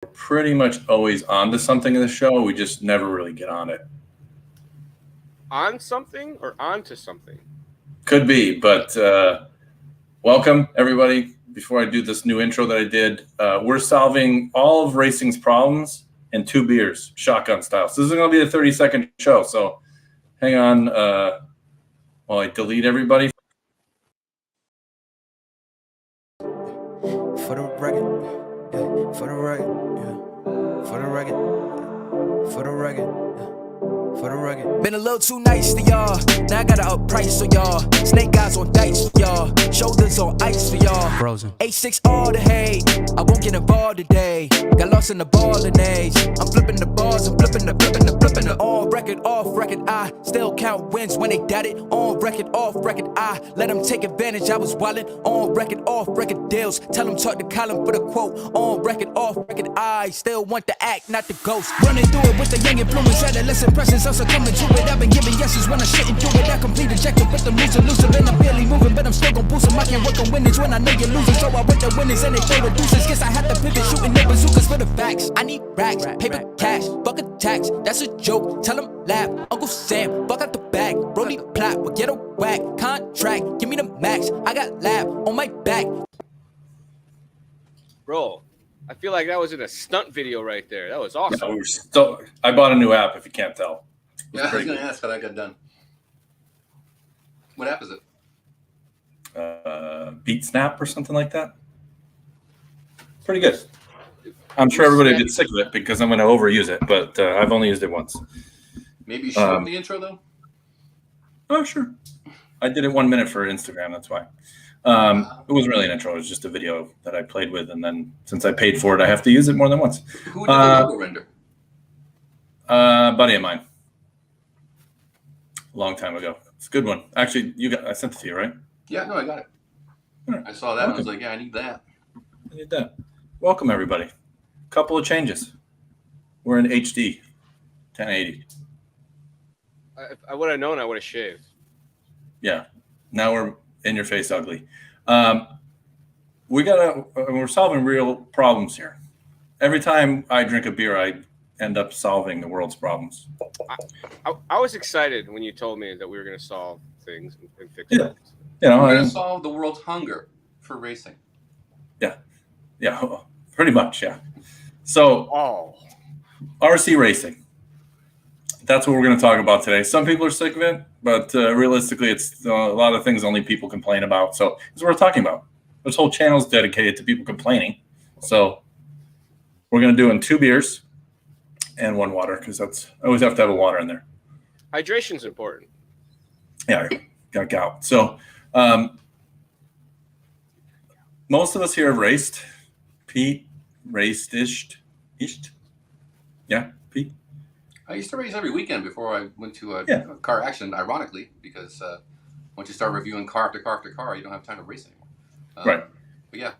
pretty much always onto something in the show. We just never really get on it. On something or onto something? Could be, but welcome, everybody. Before I do this new intro that I did, we're solving all of racing's problems in 2 beers, shotgun style. So this is going to be a 30-second show, so hang on while I delete everybody. For the record, yeah. For the record, yeah. For the record, yeah. For the record, yeah. For the record. Been a little too nice to y'all. Now I gotta up price for y'all. Snake eyes on dice for y'all. Shoulders on ice for y'all. Frozen. A6 all the hate. I won't get involved today. Got lost in the ball and age. I'm flipping the bars and flipping the on record, off record. I still count wins when they doubt it. On record, off record. I let them take advantage. I was wildin'. On record, off record deals. Tell them talk to Colin for the quote. On record, off record. I still want the act, not the ghost. Running through it with the young influence. Adolescent presence. I'm succumbing to it. I've been giving yeses when I shouldn't do it. I complete ejected with the moves elusive. And I'm barely moving, but I'm still gon' boost them. I can't work on winnings when I know you're losing. So I with the winners and they throw the deuces. Guess I have to pivot, shooting the bazookas for the facts. I need racks, paper, cash, fuck a tax. That's a joke. Tell them laugh. Uncle Sam, fuck out the bag. Brody plot, will get a whack. Contract, give me the max. I got lab on my back. Bro, I feel like that was in a stunt video right there. That was awesome. No, I bought a new app, if you can't tell. Yeah, I was going to ask how that got done. What app is it? Beat Snap or something like that. Pretty good. I'm sure everybody gets sick of it because I'm going to overuse it, but I've only used it once. Maybe you show the intro, though? Oh, sure. I did it 1 minute for Instagram, that's why. It wasn't really an intro. It was just a video that I played with, and then since I paid for it, I have to use it more than once. Who did the logo render? Buddy of mine. A long time ago. It's a good one. Actually, I sent it to you, right? Yeah, no, I got it. Right. I saw that and I was like, yeah, I need that. I need that. Welcome, everybody. Couple of changes. We're in HD, 1080. I would have known I would have shaved. Yeah. Now we're in your face ugly. We're solving real problems here. Every time I drink a beer, I end up solving the world's problems. I was excited when you told me that we were going to solve things and fix things. You know, we're going to solve the world's hunger for racing. Yeah, pretty much, yeah. So, RC racing. That's what we're going to talk about today. Some people are sick of it, but realistically, it's a lot of things only people complain about. So, it's what we're talking about. This whole channel is dedicated to people complaining. So, we're going to do in 2 beers and 1 water because I always have to have a water in there. Hydration's important. Yeah, got gout. So, most of us here have raced. Pete raced-ish. Yeah, Pete? I used to race every weekend before I went to a car accident, ironically, because once you start reviewing car after car after car, you don't have time to race anymore. Right. But yeah.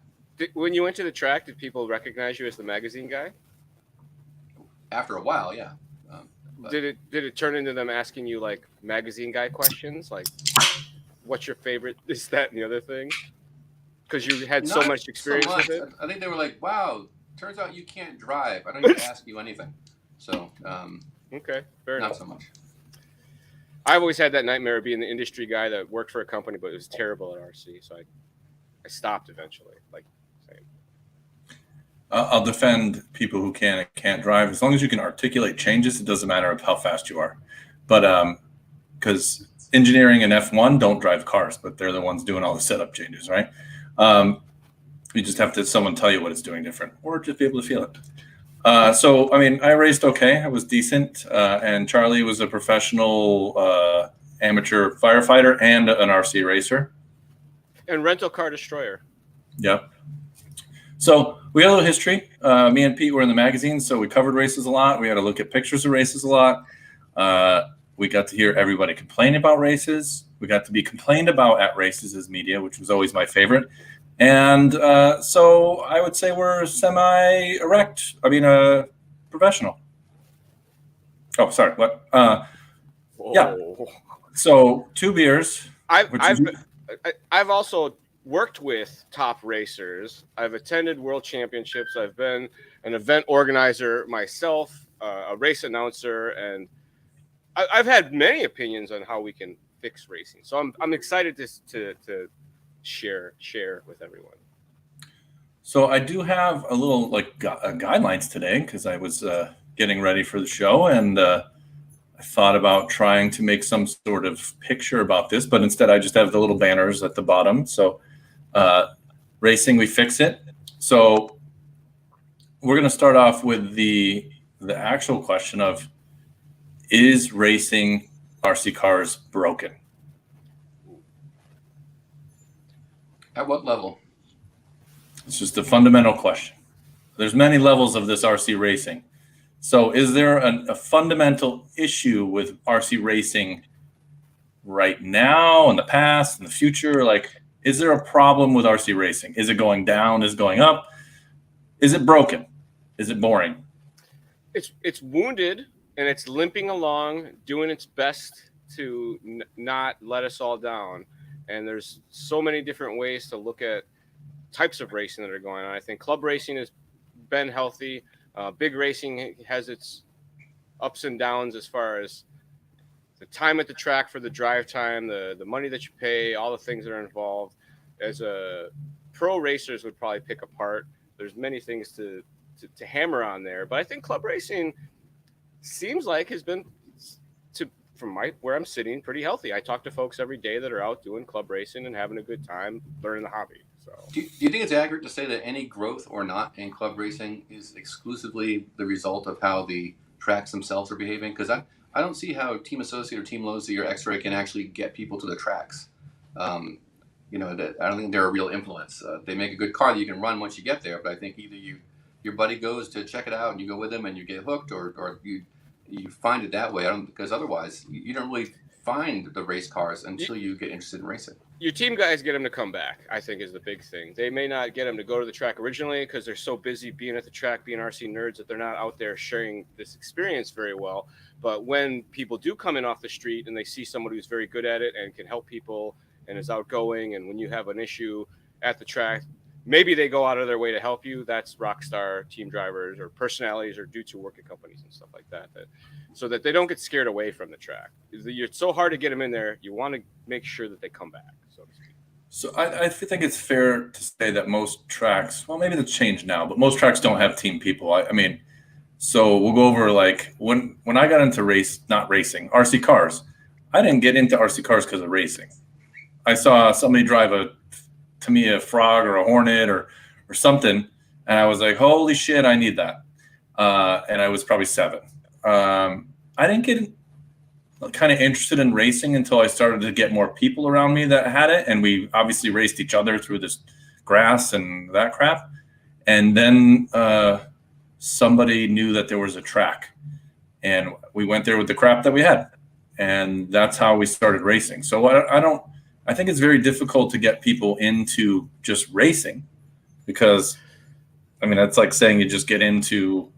When you went to the track, did people recognize you as the magazine guy? After a while, yeah. Did it turn into them asking you like magazine guy questions, like what's your favorite, this, that, and the other thing? Because you had so much experience with it. I think they were like, "Wow, turns out you can't drive. I don't need to ask you anything." So, okay, fair enough. Not so much. I've always had that nightmare of being the industry guy that worked for a company, but it was terrible at RC. So I stopped eventually. Like, same. I'll defend people who can and can't drive as long as you can articulate changes. It doesn't matter how fast you are, but because engineering and F1 don't drive cars, but they're the ones doing all the setup changes, right? You just have to someone tell you what it's doing different, or just be able to feel it. So, I mean, I raced okay. I was decent, and Charlie was a professional amateur firefighter and an RC racer. And rental car destroyer. Yep. So we had a little history. Me and Pete were in the magazine, so we covered races a lot. We had to look at pictures of races a lot. We got to hear everybody complain about races. We got to be complained about at races as media, which was always my favorite. And so I would say we're semi-erect. I mean, professional. Oh, sorry. What? Yeah. So 2 beers. I've also worked with top racers. I've attended world championships. I've been an event organizer myself, a race announcer, and I've had many opinions on how we can fix racing. So I'm excited to share with everyone. So I do have a little like guidelines today because I was getting ready for the show, and I thought about trying to make some sort of picture about this, but instead I just have the little banners at the bottom. So racing, we fix it. So we're going to start off with the actual question of, is racing RC cars broken? At what level? It's just a fundamental question. There's many levels of this RC racing. So is there a fundamental issue with RC racing right now, in the past, in the future? Like, is there a problem with RC racing? Is it going down? Is it going up? Is it broken? Is it boring? It's wounded, and it's limping along, doing its best to not let us all down. And there's so many different ways to look at types of racing that are going on. I think club racing has been healthy. Big racing has its ups and downs as far as the time at the track for the drive time, the money that you pay, all the things that are involved. As a pro racers would probably pick apart. There's many things to hammer on there, but I think club racing seems like has been, from where I'm sitting, pretty healthy. I talk to folks every day that are out doing club racing and having a good time learning the hobby. So, do you think it's accurate to say that any growth or not in club racing is exclusively the result of how the tracks themselves are behaving? Because I don't see how Team Associate or Team Losi or X-Ray can actually get people to the tracks. I don't think they're a real influence. They make a good car that you can run once you get there, but I think either your buddy goes to check it out and you go with him and you get hooked, or you find it that way. Because otherwise you don't really find the race cars until you get interested in racing. Your team guys get them to come back, I think, is the big thing. They may not get them to go to the track originally because they're so busy being at the track, being RC nerds, that they're not out there sharing this experience very well. But when people do come in off the street and they see somebody who's very good at it and can help people and is outgoing, and when you have an issue at the track, maybe they go out of their way to help you. That's rock star team drivers or personalities or dudes who work at companies and stuff like that, so that they don't get scared away from the track. It's so hard to get them in there. You want to make sure that they come back, so to speak. So I think it's fair to say that most tracks, well, maybe that's changed now, but most tracks don't have team people. I mean, so we'll go over like when I got into RC cars, I didn't get into RC cars because of racing. I saw somebody drive a Frog or a Hornet or something, and I was like, holy shit, I need that. And I was probably 7. I didn't get kind of interested in racing until I started to get more people around me that had it, and we obviously raced each other through this grass and that crap. And then somebody knew that there was a track, and we went there with the crap that we had, and that's how we started racing. So I think it's very difficult to get people into just racing, because I mean, that's like saying you just get into,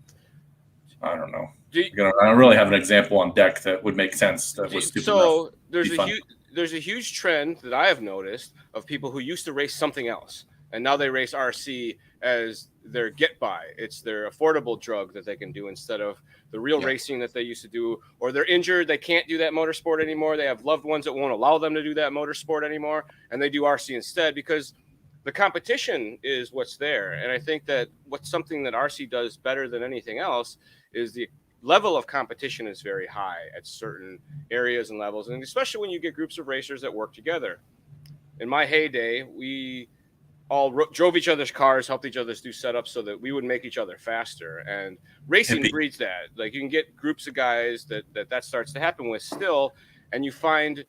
I don't know. I don't really have an example on deck that would make sense. That was stupid. So there's a huge trend that I have noticed of people who used to race something else, and now they race RC as their get by. It's their affordable drug that they can do instead of the real racing that they used to do. Or they're injured, they can't do that motorsport anymore. They have loved ones that won't allow them to do that motorsport anymore, and they do RC instead because the competition is what's there. And I think that what's something that RC does better than anything else is the level of competition is very high at certain areas and levels, and especially when you get groups of racers that work together. In my heyday, we all drove each other's cars, helped each other do setups so that we would make each other faster. And racing breeds that. Like, you can get groups of guys that starts to happen with still, and you find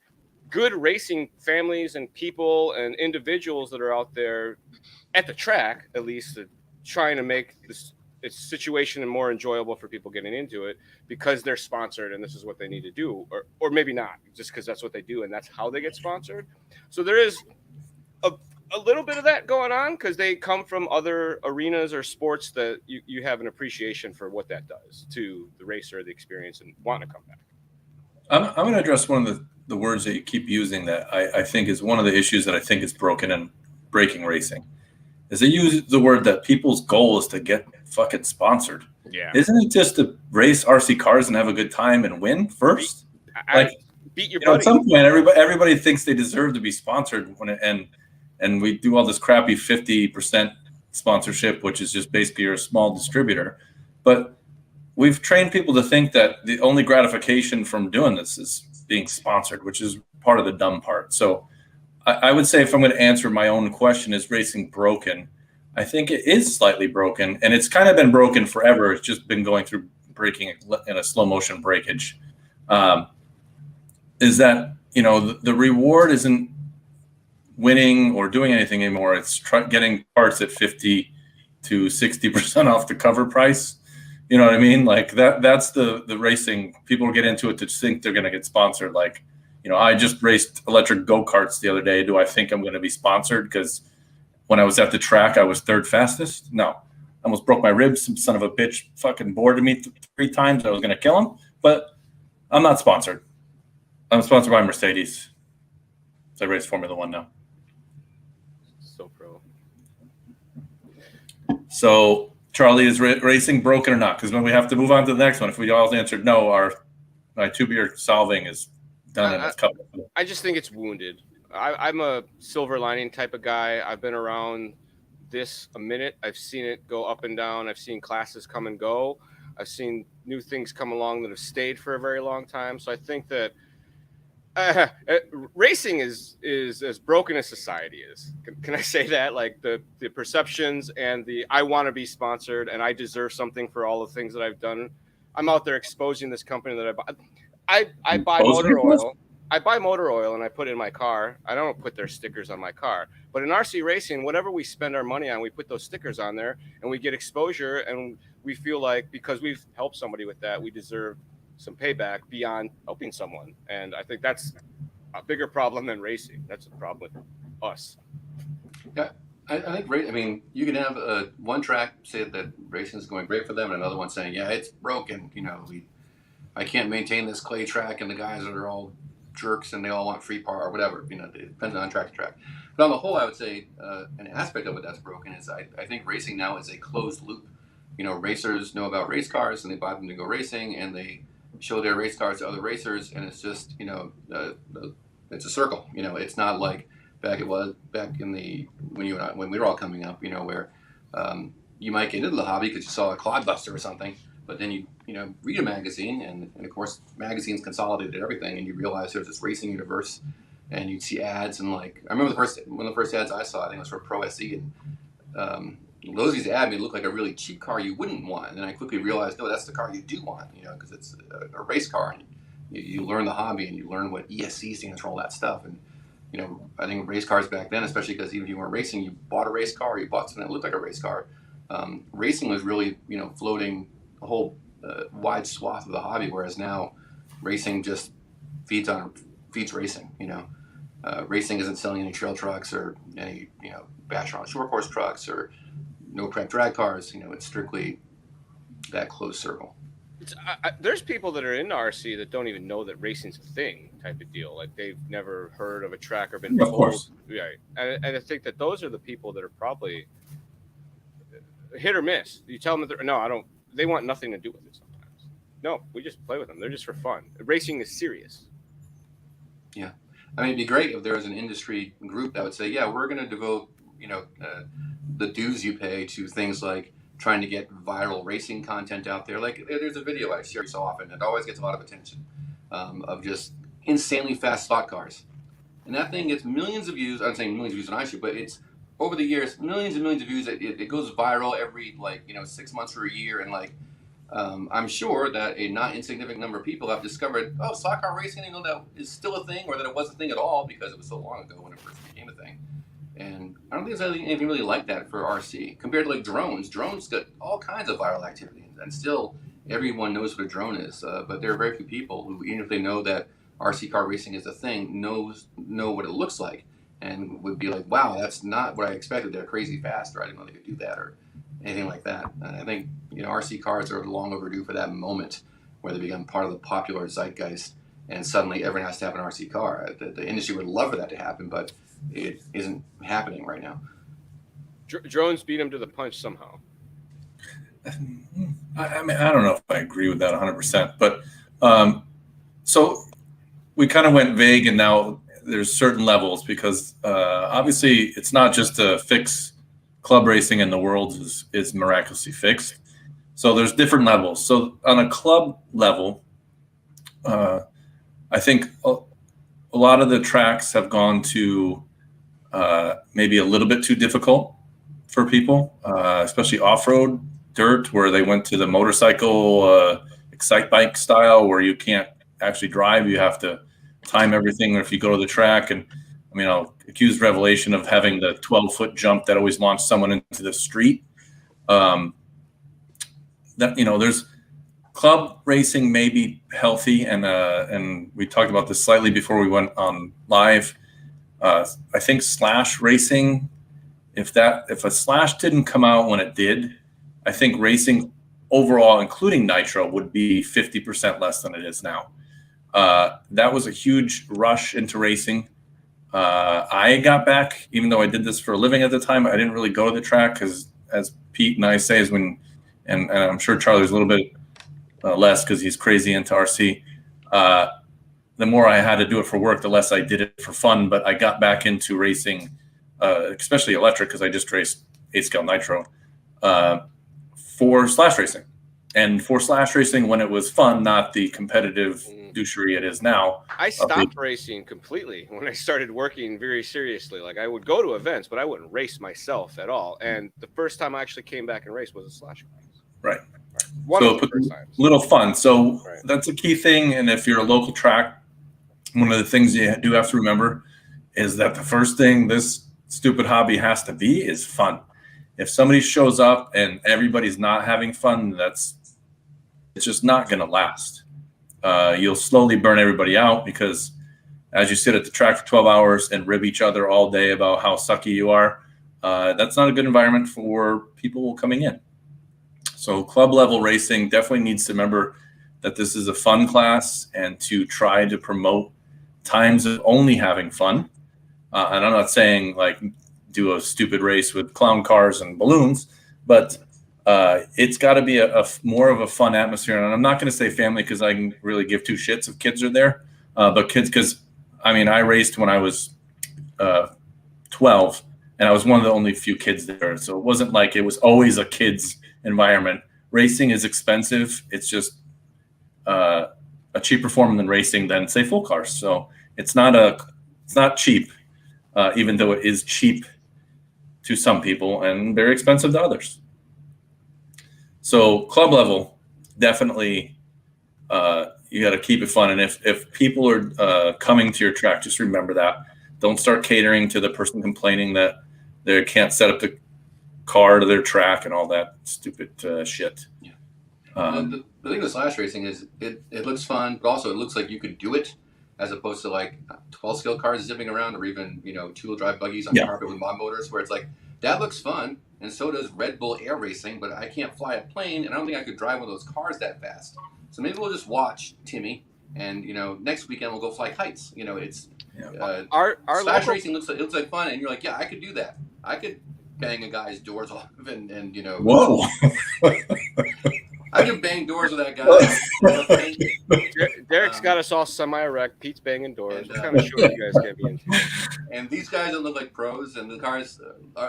good racing families and people and individuals that are out there at the track, at least, trying to make this situation more enjoyable for people getting into it because they're sponsored and this is what they need to do, or maybe not, just because that's what they do and that's how they get sponsored. So there is a little bit of that going on because they come from other arenas or sports that you have an appreciation for what that does to the racer, the experience, and want to come back. I'm going to address one of the words that you keep using that I think is one of the issues that I think is broken in breaking racing, is they use the word that people's goal is to get fucking sponsored. Yeah. Isn't it just to race RC cars and have a good time and win first? Beat your At buddy. some point, everybody thinks they deserve to be sponsored and we do all this crappy 50% sponsorship, which is just basically you're a small distributor. But we've trained people to think that the only gratification from doing this is being sponsored, which is part of the dumb part. So I would say, if I'm going to answer my own question, is racing broken? I think it is slightly broken, and it's kind of been broken forever. It's just been going through breaking in a slow motion breakage. Is that, the reward isn't winning or doing anything anymore. It's getting parts at 50 to 60% off the cover price. You know what I mean? Like that's the racing. People get into it to think they're going to get sponsored. Like, I just raced electric go-karts the other day. Do I think I'm going to be sponsored? Because when I was at the track, I was third fastest. No, I almost broke my ribs. Some son of a bitch fucking boarded me 3 times. I was going to kill him, but I'm not sponsored. I'm sponsored by Mercedes. So I race Formula One now. So pro. So Charlie, is racing broken or not? Because when we have to move on to the next one, if we all answered no, my 2-beer solving is done and it's covered. I just think it's wounded. I'm a silver lining type of guy. I've been around this a minute. I've seen it go up and down. I've seen classes come and go. I've seen new things come along that have stayed for a very long time. So I think that racing is as broken as society is. Can I say that? Like the perceptions and I want to be sponsored and I deserve something for all the things that I've done. I'm out there exposing this company that I buy motor oil. I buy motor oil and I put it in my car. I don't put their stickers on my car. But in RC racing, whatever we spend our money on, we put those stickers on there and we get exposure, and we feel like because we've helped somebody with that, we deserve some payback beyond helping someone. And I think that's a bigger problem than racing. That's a problem with us. Yeah, I think you can have one track say that racing is going great for them, and another one saying, yeah, it's broken. I can't maintain this clay track, and the guys are all jerks, and they all want free par or whatever. It depends on track to track. But on the whole, I would say an aspect of it that's broken is I think racing now is a closed loop. Racers know about race cars, and they buy them to go racing, and they show their race cars to other racers, and it's just it's a circle. It's not like back in when we were all coming up. Where you might get into the hobby because you saw a clodbuster or something, but then you read a magazine, and of course magazines consolidated everything, and you realize there's this racing universe, and you'd see ads, and I remember one of the first ads I saw, I think it was for Pro SE, and Losey's ad made it look like a really cheap car you wouldn't want, and then I quickly realized, no, that's the car you do want, because it's a race car, and you learn the hobby, and you learn what ESC stands for, all that stuff, and I think race cars back then, especially because even if you weren't racing, you bought a race car, or you bought something that looked like a race car. Racing was really floating a whole wide swath of the hobby, whereas now racing just feeds racing. Racing isn't selling any trail trucks or any bash on short course trucks or no prep drag cars. It's strictly that closed circle. There's people that are in RC that don't even know that racing's a thing, type of deal. Like they've never heard of a track or been told. Of course. Right. And I think that those are the people that are probably hit or miss. You tell them that they want nothing to do with it sometimes. No, we just play with them. They're just for fun. Racing is serious. Yeah. It'd be great if there was an industry group that would say, yeah, we're going to devote, the dues you pay to things like trying to get viral racing content out there. Like there's a video I share so often. It always gets a lot of attention of just insanely fast stock cars. And that thing gets millions of views. I'm saying millions of views on iShoot, but it's over the years, millions and millions of views. It goes viral every 6 months or a year. And I'm sure that a not insignificant number of people have discovered, stock car racing, that is still a thing, or that it wasn't a thing at all because it was so long ago when it first became a thing. And I don't think there's anything really like that for RC compared to drones. Drones got all kinds of viral activity, and still everyone knows what a drone is. But there are very few people who, even if they know that RC car racing is a thing, know what it looks like, and would be like, wow, that's not what I expected. They're crazy fast, or I didn't know they could do that, or anything like that. And I think RC cars are long overdue for that moment where they become part of the popular zeitgeist, and suddenly everyone has to have an RC car. The industry would love for that to happen, but it isn't happening right now. Drones beat him to the punch somehow. I mean, I don't know if I agree with that 100%, but so we kind of went vague, and now there's certain levels because obviously it's not just a fix. Club racing in the world is miraculously fixed. So there's different levels. So on a club level, I think a lot of the tracks have gone to maybe a little bit too difficult for people, especially off-road dirt, where they went to the motorcycle excite bike style, where you can't actually drive. You have to time everything. Or if you go to the track, and I mean, I'll accuse Revelation of having the 12-foot jump that always launched someone into the street. That, you know, there's club racing may be healthy, and we talked about this slightly before we went on live. I think slash racing, if a slash didn't come out when it did, I think racing overall, including nitro, would be 50% less than it is now. That was a huge rush into racing. I got back, even though I did this for a living at the time, I didn't really go to the track because, as Pete and I say, is when, and I'm sure Charlie's a little bit less because he's crazy into RC. The more I had to do it for work, the less I did it for fun. But I got back into racing, especially electric, because I just raced 8-scale nitro for slash racing. And for slash racing when it was fun, not the competitive douchery it is now. I stopped racing completely when I started working very seriously. Like, I would go to events, but I wouldn't race myself at all. And the first time I actually came back and raced was a slash race. Right. One so of the first times. Little fun. So that's a key thing. And if you're a local track, one of the things you do have to remember is that the first thing this stupid hobby has to be is fun. If somebody shows up and everybody's not having fun, it's just not going to last. You'll slowly burn everybody out, because as you sit at the track for 12 hours and rib each other all day about how sucky you are, that's not a good environment for people coming in. So club level racing definitely needs to remember that this is a fun class, and to try to promote times of only having fun. And I'm not saying like do a stupid race with clown cars and balloons, but it's got to be a more of a fun atmosphere. And I'm not going to say family, because I can really give two shits if kids are there. But kids, because I mean, I raced when I was 12, and I was one of the only few kids there. So it wasn't like it was always a kids environment. Racing is expensive. It's just a cheaper form than racing than, say, full cars. So it's not cheap, even though it is cheap to some people and very expensive to others. So club level, definitely, you got to keep it fun. And if people are coming to your track, just remember that. Don't start catering to the person complaining that they can't set up the car to their track and all that stupid shit. Yeah. The thing with slash racing is it looks fun, but also it looks like you could do it, as opposed to like 12-scale cars zipping around, or even, you know, 2-wheel drive buggies on carpet with mod motors, where it's like, that looks fun, and so does Red Bull air racing, but I can't fly a plane, and I don't think I could drive one of those cars that fast. So maybe we'll just watch Timmy, and, you know, next weekend we'll go fly kites. You know, it's our slash racing looks like fun, and you're like, yeah, I could do that. I could bang a guy's doors off, and you know. Whoa. I can bang doors with that guy. Derek's got us all semi-erect. Pete's banging doors. What kind of show you guys get me into? And these guys don't look like pros, and the cars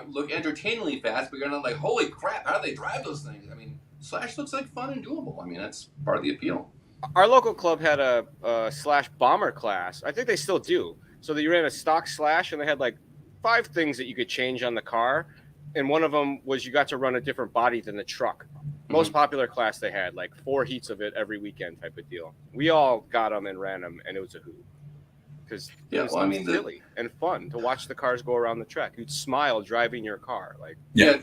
look entertainingly fast, but you're not like, holy crap, how do they drive those things? I mean, slash looks like fun and doable. I mean, that's part of the appeal. Our local club had a slash bomber class. I think they still do. So that you ran a stock slash, and they had like 5 things that you could change on the car. And one of them was you got to run a different body than the truck. Most popular class they had, like 4 heats of it every weekend type of deal. We all got them and ran them, and it was a hoot. Because it was silly and fun to watch the cars go around the track. You'd smile driving your car. Like, I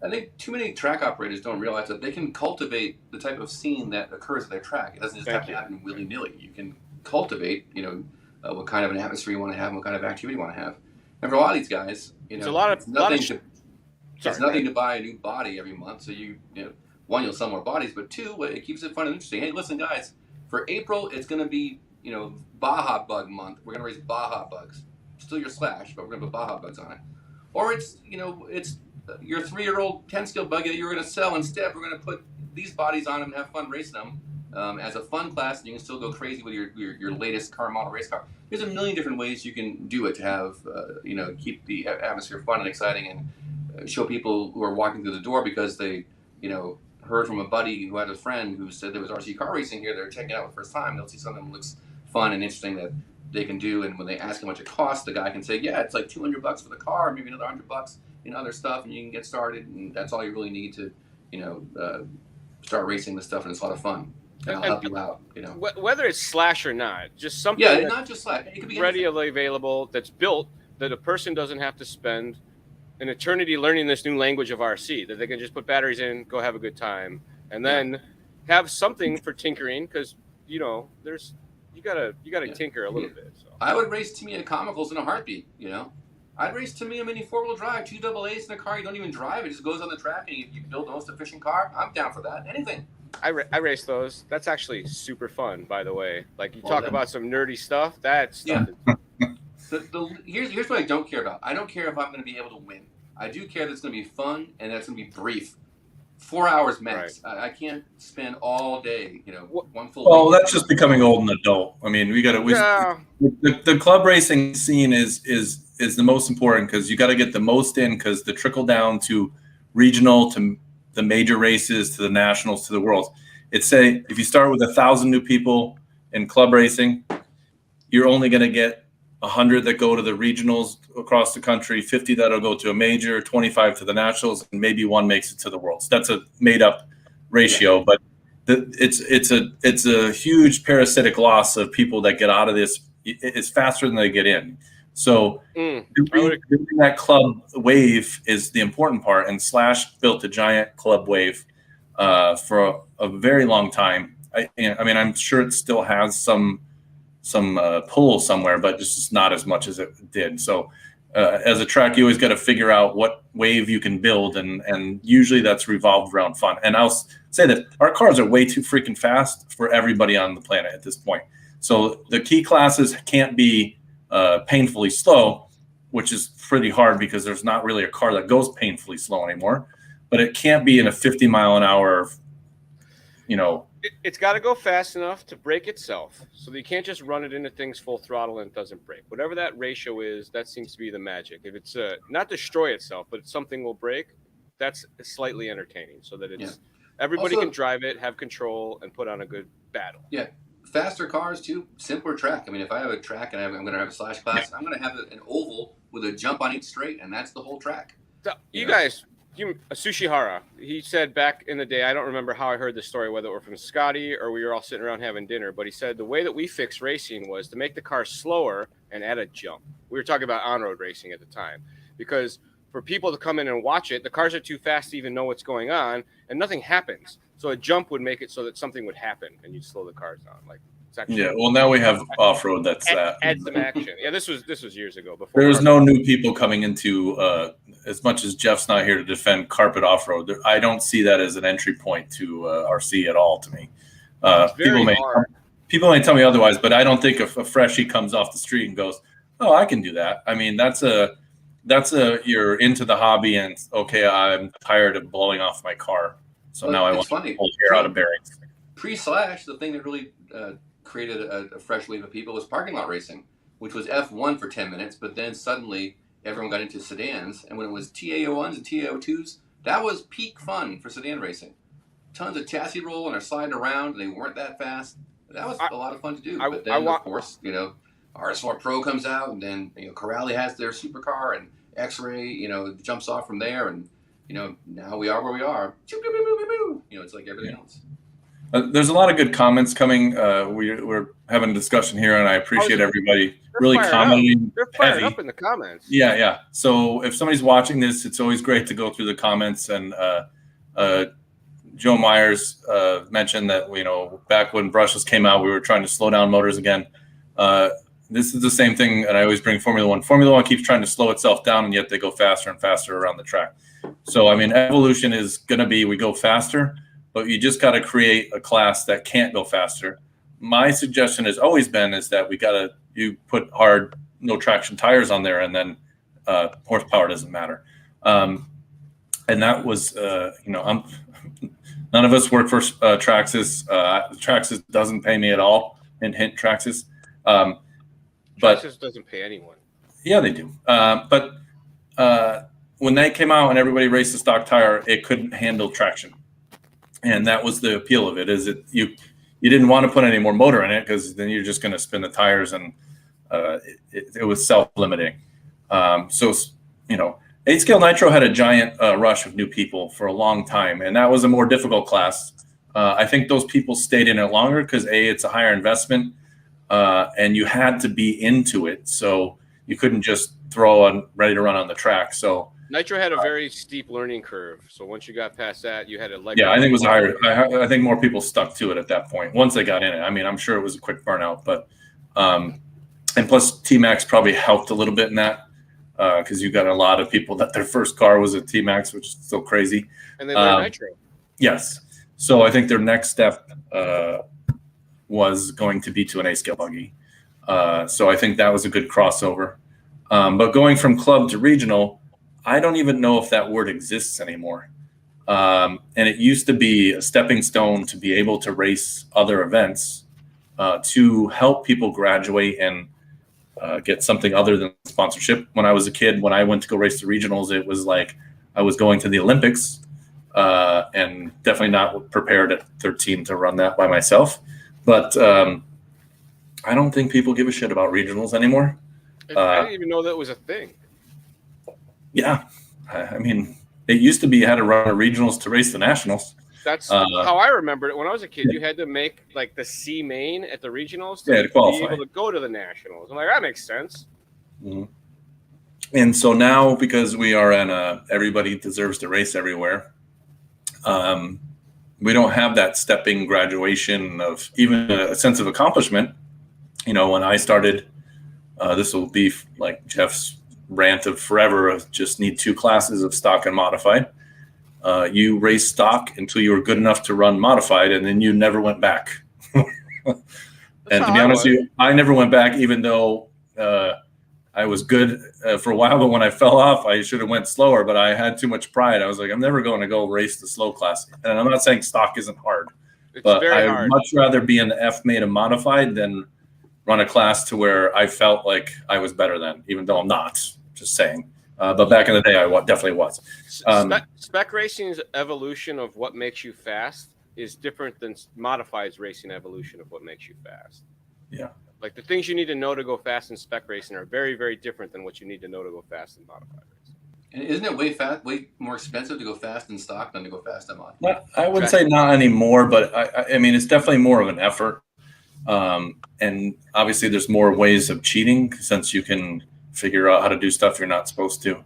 think too many track operators don't realize that they can cultivate the type of scene that occurs at their track. It doesn't just have to happen willy-nilly. You can cultivate, you know, what kind of an atmosphere you want to have, and what kind of activity you want to have. And for a lot of these guys, you know, it's nothing to buy a new body every month. So you know, 1, you'll sell more bodies, but 2, it keeps it fun and interesting. Hey, listen, guys, for April, it's going to be, you know, Baja Bug month. We're going to raise Baja Bugs. Still your slash, but we're going to put Baja Bugs on it. or it's it's your 3-year-old 10-skill buggy that you're going to sell. Instead, we're going to put these bodies on them and have fun racing them as a fun class, and you can still go crazy with your latest car model race car. There's a million different ways you can do it to have keep the atmosphere fun and exciting, and show people who are walking through the door because they heard from a buddy who had a friend who said there was RC car racing here. They're checking it out for the first time. They'll see something that looks fun and interesting that they can do, and when they ask how much it costs, the guy can say, yeah, it's like $200 for the car, maybe another $100 in other stuff, and you can get started, and that's all you really need to start racing this stuff, and it's a lot of fun. And I'll help you out. Whether it's Slash or not, just something. Yeah, not just Slash. It could be readily available, that's built that a person doesn't have to spend an eternity learning this new language of RC. That they can just put batteries in, go have a good time, and then have something for tinkering, because you gotta tinker a little bit. So I would race Tamiya Comicals in a heartbeat. I'd race Tamiya Mini 4-wheel drive, 2 AA in a car you don't even drive. It just goes on the track and you build the most efficient car. I'm down for that. Anything. I race those. That's actually super fun, by the way. Like you talk about some nerdy stuff. That's here's what I don't care about. I don't care if I'm going to be able to win. I do care that it's going to be fun and that's going to be brief. 4 hours max. Right. I can't spend all day, one full. Well, that's just becoming old and adult. I mean, the club racing scene is the most important, because you got to get the most in, because the trickle down to regional, to the major races, to the nationals, to the worlds. It's if you start with 1,000 new people in club racing, you're only going to get 100 that go to the regionals across the country, 50 that'll go to a major, 25 to the nationals, and maybe 1 makes it to the worlds. That's a made up ratio, but it's a huge parasitic loss of people that get out of this. It's faster than they get in. So building that club wave is the important part. And Slash built a giant club wave for a very long time. I mean, I'm sure it still has some pull somewhere, but just not as much as it did. So as a track, you always got to figure out what wave you can build, and usually that's revolved around fun. And I'll say that our cars are way too freaking fast for everybody on the planet at this point. So the key classes can't be painfully slow, which is pretty hard because there's not really a car that goes painfully slow anymore. But it can't be in a 50 mile an hour, It's got to go fast enough to break itself, so that you can't just run it into things full throttle and it doesn't break. Whatever that ratio is, that seems to be the magic. If it's not destroy itself, but something will break, that's slightly entertaining, so that it's everybody can drive it, have control, and put on a good battle. Yeah, faster cars too, simpler track. I mean, if I have a track and I'm going to have a Slash class, I'm going to have an oval with a jump on each straight, and that's the whole track. So you guys. Sushihara, he said back in the day, I don't remember how I heard the story, whether it were from Scotty or we were all sitting around having dinner, but he said the way that we fixed racing was to make the car slower and add a jump. We were talking about on-road racing at the time, because for people to come in and watch it, the cars are too fast to even know what's going on, and nothing happens. So a jump would make it so that something would happen, and you'd slow the cars down. Like, it's actually well, now we have off-road. That's add some action. Yeah, this was years ago. Before there's no new people coming into. As much as Jeff's not here to defend carpet off-road, I don't see that as an entry point to RC at all. To me, people may tell me otherwise, but I don't think if a freshie comes off the street and goes, "Oh, I can do that." I mean, that's a you're into the hobby, and okay, I'm tired of blowing off my car, so now I want to pull hair out of bearings. Pre-Slash, the thing that really created a fresh wave of people was parking lot racing, which was F1 for 10 minutes, but then suddenly everyone got into sedans, and when it was TAO1s and TAO2s, that was peak fun for sedan racing. Tons of chassis roll and are sliding around, and they weren't that fast. That was a lot of fun to do. But then, of course, RS4 Pro comes out, and then Corrali has their supercar, and X-Ray, jumps off from there, and now we are where we are. It's like everything else. There's a lot of good comments coming. We're having a discussion here, and I appreciate everybody really commenting. They're fired up in the comments. Yeah. So if somebody's watching this, it's always great to go through the comments. And Joe Myers mentioned that back when brushless came out, we were trying to slow down motors again. This is the same thing, and I always bring Formula One. Formula One keeps trying to slow itself down, and yet they go faster and faster around the track. So I mean, evolution is going to be we go faster. But you just got to create a class that can't go faster. My suggestion has always been is that you put hard no traction tires on there, and then horsepower doesn't matter. And that was, none of us work for Traxxas. Traxxas doesn't pay me at all. Hint, Traxxas. But Traxxas doesn't pay anyone. Yeah, they do. But when they came out and everybody raced the stock tire, it couldn't handle traction, and that was the appeal of it. Is it you didn't want to put any more motor in it because then you're just going to spin the tires, and it was self-limiting. So 8-scale nitro had a giant rush of new people for a long time, and that was a more difficult class. I think those people stayed in it longer because it's a higher investment, and you had to be into it, so you couldn't just throw on ready to run on the track. So nitro had a very steep learning curve. So once you got past that, you had a leg. Yeah, I think it was higher. I think more people stuck to it at that point once they got in it. I mean, I'm sure it was a quick burnout, but and plus T-Max probably helped a little bit in that. Because you got a lot of people that their first car was a T-Max, which is still crazy. And they learned nitro. Yes. So I think their next step was going to be to an 8-scale buggy. So I think that was a good crossover. But going from club to regional, I don't even know if that word exists anymore. And it used to be a stepping stone to be able to race other events to help people graduate and get something other than sponsorship. When I was a kid, when I went to go race the regionals, it was like I was going to the Olympics, and definitely not prepared at 13 to run that by myself. But I don't think people give a shit about regionals anymore. I didn't even know that was a thing. Yeah. I mean, it used to be you had to run regionals to race the nationals. That's how I remembered it. When I was a kid, you had to make like the C main at the regionals to qualify. be able to go to the nationals. I'm like, that makes sense. Mm-hmm. And so now, because we are in everybody deserves to race everywhere, we don't have that stepping graduation of even a sense of accomplishment. When I started, this will be like Jeff's rant of forever of just need 2 classes of stock and modified. You raced stock until you were good enough to run modified, and then you never went back. And to be honest with you, I never went back, even though I was good for a while. But when I fell off, I should have went slower, but I had too much pride. I was like, I'm never going to go race the slow class. And I'm not saying stock isn't hard, but I would much rather be in the F made and modified than run a class to where I felt like I was better than, even though I'm not. Just saying. But back in the day, I definitely was. Spec racing's evolution of what makes you fast is different than modified's racing evolution of what makes you fast. Yeah. Like the things you need to know to go fast in spec racing are very, very different than what you need to know to go fast in modified racing. And isn't it way more expensive to go fast in stock than to go fast in modified? I would say not anymore, but I mean, it's definitely more of an effort. And obviously there's more ways of cheating since you can figure out how to do stuff you're not supposed to.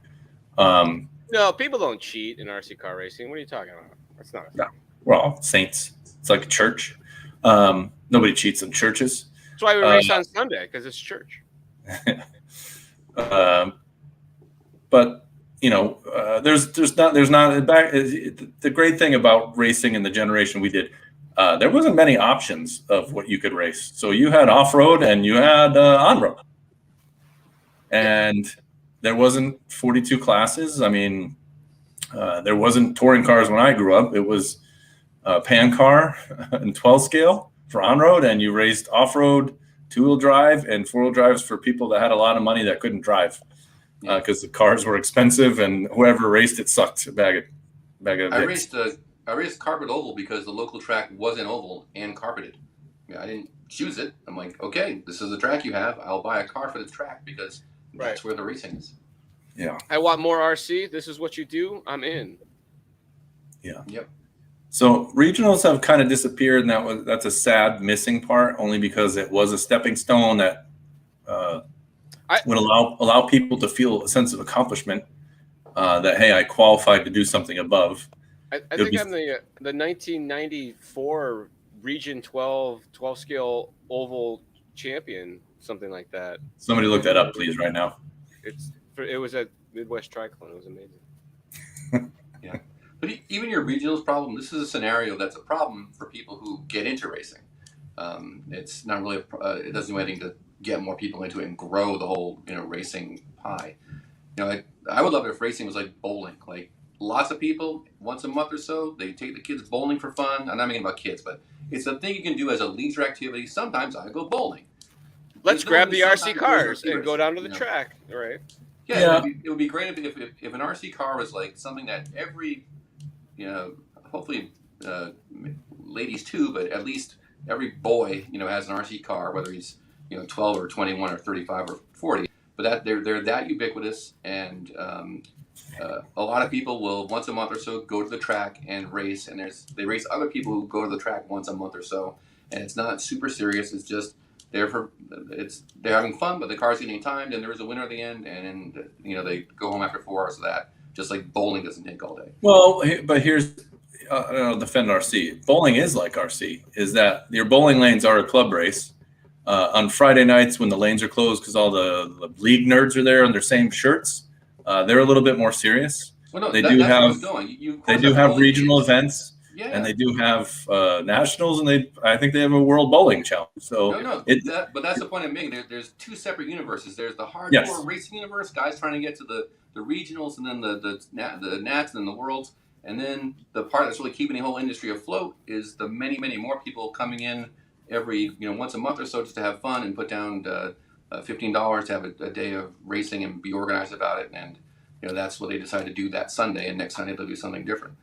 No, people don't cheat in RC car racing. What are you talking about? That's not a thing. No, we're all saints. It's like a church. Nobody cheats in churches. That's why we race on Sunday, because it's church. But there's not the great thing about racing in the generation we did. There wasn't many options of what you could race. So you had off-road and you had on-road. And there wasn't 42 classes. I mean, there wasn't touring cars when I grew up. It was pan car and 12 scale for on-road, and you raced off-road, 2-wheel drive, and 4-wheel drives for people that had a lot of money that couldn't drive because the cars were expensive, and whoever raced it sucked a bag of I raced carpet oval because the local track wasn't oval and carpeted. I didn't choose it. I'm like, okay, this is the track you have. I'll buy a car for this track because that's where the racing is. Yeah. I want more RC. This is what you do. I'm in. Yeah. Yep. So regionals have kind of disappeared, and that's a sad missing part, only because it was a stepping stone that would allow people to feel a sense of accomplishment that, hey, I qualified to do something above. I think I'm the 1994 Region 12 scale oval champion, something like that. Somebody look that up, please, right now. It was at Midwest Triathlon. It was amazing. Yeah. But even your regionals problem, this is a scenario that's a problem for people who get into racing. It's not really, it doesn't do anything to get more people into it and grow the whole, racing pie. I would love it if racing was like bowling. Like lots of people once a month or so, they take the kids bowling for fun. I'm not making about kids, but it's a thing you can do as a leisure activity. Sometimes I go bowling. Let's grab the RC cars and go down to the you know? track. All right. Yeah, it would be great if an RC car was like something that every, hopefully ladies too, but at least every boy, has an RC car, whether he's 12 or 21 or 35 or 40. But that they're that ubiquitous, and a lot of people will once a month or so go to the track and race, and they race other people who go to the track once a month or so, and it's not super serious. It's just they're having fun, but the car's getting timed, and there is a winner at the end, and they go home after 4 hours of that. Just like bowling doesn't take all day. Well, but here's I'll defend RC. Bowling is like RC. Is that your bowling lanes are a club race. On Friday nights when the lanes are closed because all the league nerds are there in their same shirts, they're a little bit more serious. Well, no, they do have regional events, and they do have nationals, and I think they have a world bowling challenge. So but that's the point I'm making. There's two separate universes. There's the hardcore racing universe, guys trying to get to the regionals, and then the nats, and then the worlds, and then the part that's really keeping the whole industry afloat is the many more people coming in every once a month or so just to have fun and put down $15 to have a day of racing and be organized about it, and that's what they decide to do that Sunday, and next Sunday they'll do something different,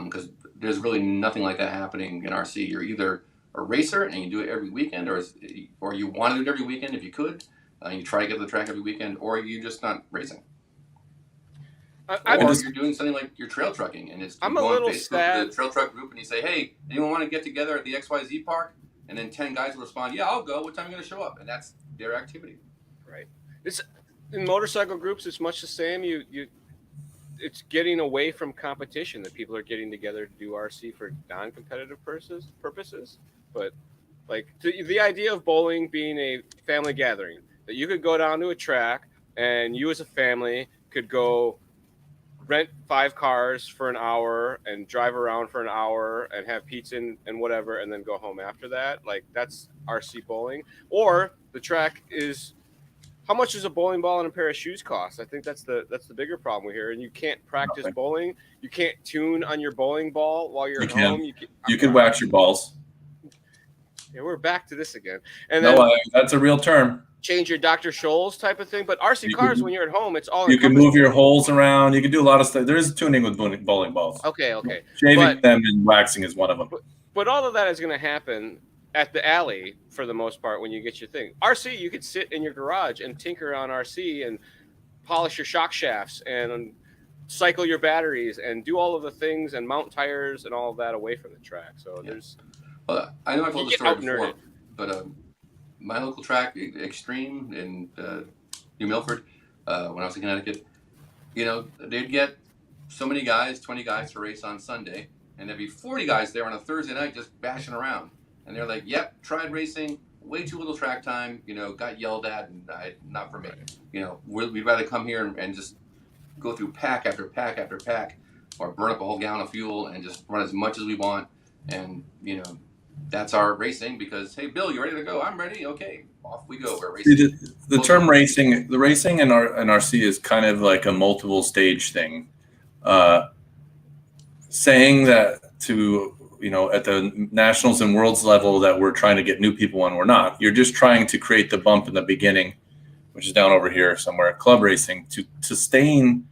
because there's really nothing like that happening in RC. You're either a racer and you do it every weekend, or you want to do it every weekend if you could, you try to get to the track every weekend, or you're just not racing. Or you're doing something like you're trail trucking, and I'm a little sad. To the trail truck group, and you say, "Hey, anyone want to get together at the XYZ park?" And then 10 guys will respond, "Yeah, I'll go. What time are you going to show up?" And that's their activity. Right. It's in motorcycle groups. It's much the same. It's getting away from competition that people are getting together to do RC for non-competitive purposes. But like the idea of bowling being a family gathering, that you could go down to a track and you as a family could go rent 5 cars for an hour and drive around for an hour and have pizza and whatever, and then go home after that. Like that's RC bowling. Or the track is, how much does a bowling ball and a pair of shoes cost? I think that's the bigger problem here. And you can't practice bowling. You can't tune on your bowling ball while you're at home. You can wax your balls. Yeah, we're back to this again. And that's a real term. Change your Dr. Scholl's type of thing. But RC cars, when you're at home, it's all you can move your holes around. You can do a lot of stuff. There is tuning with bowling balls. Okay. Shaving them and waxing is one of them. But all of that is going to happen at the alley for the most part when you get your thing. RC, you could sit in your garage and tinker on RC and polish your shock shafts and cycle your batteries and do all of the things and mount tires and all of that away from the track. So there's... Well, I know I've told the story before, but my local track, Extreme in New Milford, when I was in Connecticut, they'd get so many guys, 20 guys to race on Sunday, and there'd be 40 guys there on a Thursday night just bashing around. And they're like, "Yep, tried racing, way too little track time, got yelled at, and not for me. We'd rather come here and just go through pack after pack after pack, or burn up a whole gallon of fuel and just run as much as we want. And, that's our racing because, hey, Bill, you ready to go? I'm ready. Okay, off we go. We're racing." The term racing, the racing in RC is kind of like a multiple stage thing. Saying that to, at the nationals and worlds level that we're trying to get new people on, we're not. You're just trying to create the bump in the beginning, which is down over here somewhere, club racing, to sustain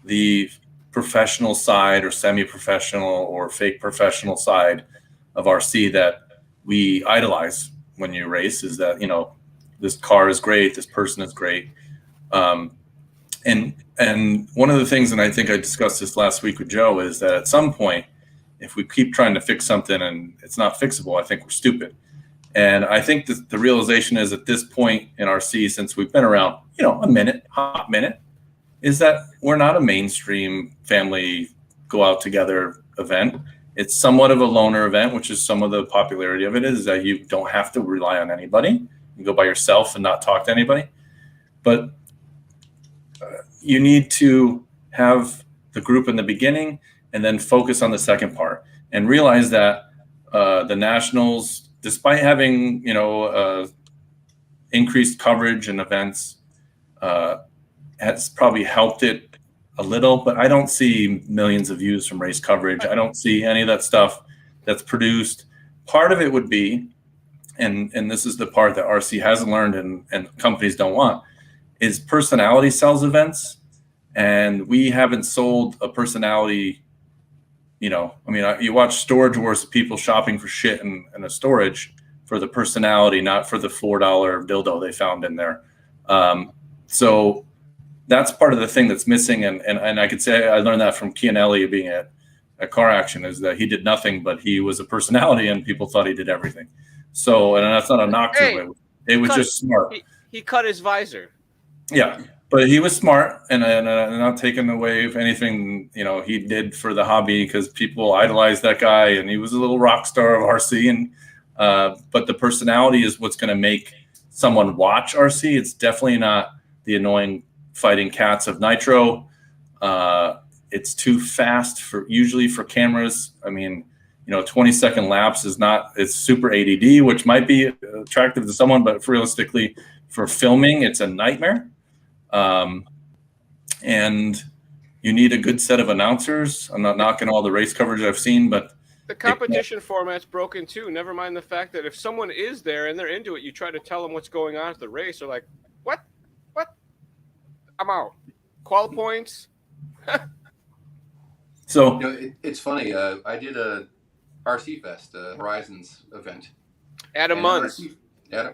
the professional side or semi-professional or fake professional side of RC that we idolize when you race, is that, this car is great, this person is great. And one of the things, and I think I discussed this last week with Joe, is that at some point, if we keep trying to fix something and it's not fixable, I think we're stupid. And I think that the realization is at this point in RC, since we've been around, a hot minute, is that we're not a mainstream family go out together event. It's somewhat of a loner event, which is some of the popularity of it is that you don't have to rely on anybody. You go by yourself and not talk to anybody. But you need to have the group in the beginning and then focus on the second part and realize that the nationals, despite having, increased coverage and events, has probably helped it a little, but I don't see millions of views from race coverage. I don't see any of that stuff that's produced. Part of it would be, and this is the part that RC hasn't learned and companies don't want, is personality sells events. And we haven't sold a personality, you watch Storage Wars, people shopping for shit in a storage for the personality, not for the $4 dildo they found in there. So that's part of the thing that's missing. And I could say I learned that from Chianelli being at Car Action, is that he did nothing, but he was a personality and people thought he did everything. So, and that's not a knock to it. It was just smart. He cut his visor. Yeah. But he was smart, and not taking away if anything, he did for the hobby, because people idolized that guy, and he was a little rock star of RC. And but the personality is what's going to make someone watch RC. It's definitely not the annoying fighting cats of Nitro. It's too fast usually for cameras. I mean, 20-second lapse it's super ADD, which might be attractive to someone, but realistically, for filming, it's a nightmare. And you need a good set of announcers. I'm not knocking all the race coverage I've seen, but the competition format's broken too. Never mind the fact that if someone is there and they're into it, you try to tell them what's going on at the race. They're like, what? I'm out. Qual points. So it's funny. I did a RC Fest, Horizons event. Adam Munns.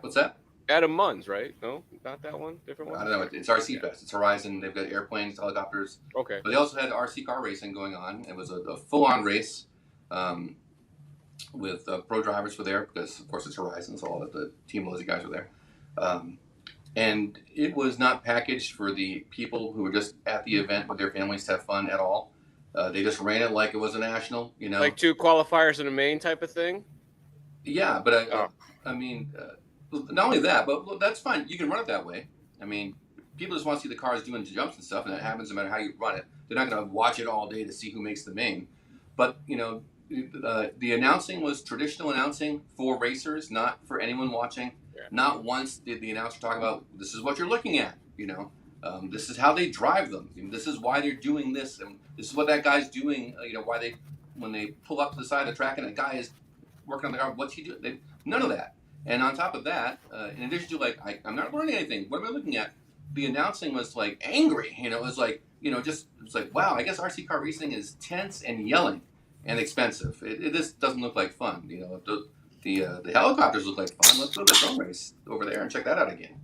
What's that? Adam Munns, right? No, not that one. Different one. I don't know. It's RC Fest. It's Horizon. They've got airplanes, helicopters. Okay. But they also had RC car racing going on. It was a full-on race with pro drivers were there, because of course it's Horizon, so all of the Team Lozy guys were there. And it was not packaged for the people who were just at the event with their families to have fun at all. They just ran it like it was a national, like 2 qualifiers and a main type of thing. Yeah, but I mean. Not only that, but that's fine. You can run it that way. I mean, people just want to see the cars doing jumps and stuff, and that happens no matter how you run it. They're not going to watch it all day to see who makes the main. But, the announcing was traditional announcing for racers, not for anyone watching. Yeah. Not once did the announcer talk about, this is what you're looking at, this is how they drive them. This is why they're doing this, and this is what that guy's doing, when they pull up to the side of the track and that guy is working on the car, what's he doing? None of that. And on top of that, in addition to I'm not learning anything. What am I looking at? The announcing was angry. It was it's like, wow, I guess RC car racing is tense and yelling and expensive. It just doesn't look like fun. The helicopters look like fun. Let's go to the drone race over there and check that out again.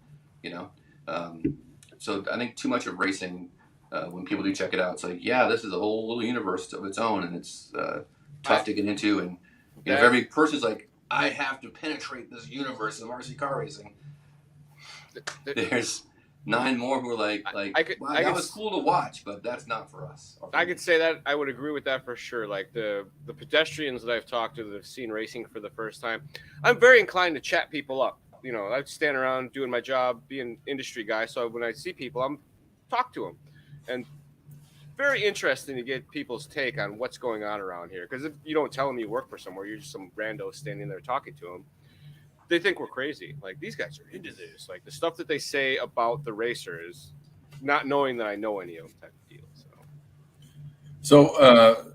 So I think too much of racing, when people do check it out, it's like, yeah, this is a whole little universe of its own, and it's tough to get into. And if every person's like, I have to penetrate this universe of RC car racing, there's 9 more who are like, wow, that was cool to watch, but that's not for us. I could say that I would agree with that for sure. Like the pedestrians that I've talked to that have seen racing for the first time, I'm very inclined to chat people up. I stand around doing my job, being an industry guy. So when I see people, I'm talk to them, and very interesting to get people's take on what's going on around here. Because if you don't tell them you work for somewhere, you're just some rando standing there talking to them. They think we're crazy. Like, these guys are into this. Like, the stuff that they say about the racers, not knowing that I know any of them type of deal. So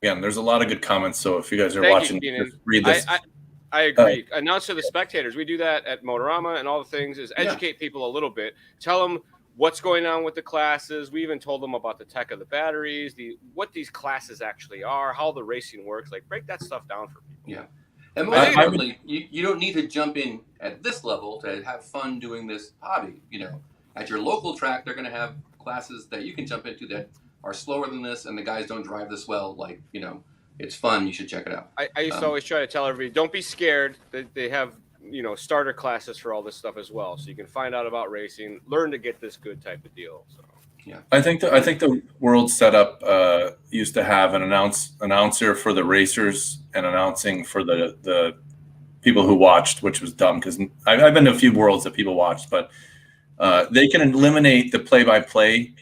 again, there's a lot of good comments. So if you guys are watching, just read this. I agree. Announce to the spectators. We do that at Motorama and all the things, is educate people a little bit. Tell them what's going on with the classes. We even told them about the tech of the batteries, what these classes actually are, how the racing works. Like, break that stuff down for people. Yeah. And most importantly, you don't need to jump in at this level to have fun doing this hobby. At your local track, they're going to have classes that you can jump into that are slower than this, and the guys don't drive this well. It's fun. You should check it out. I used to always try to tell everybody, don't be scared. They have starter classes for all this stuff as well, so you can find out about racing, learn to get this good type of deal. So yeah, I think the world setup used to have an announcer for the racers and announcing for the people who watched, which was dumb, because I've been to a few worlds that people watched, but they can eliminate the play-by-play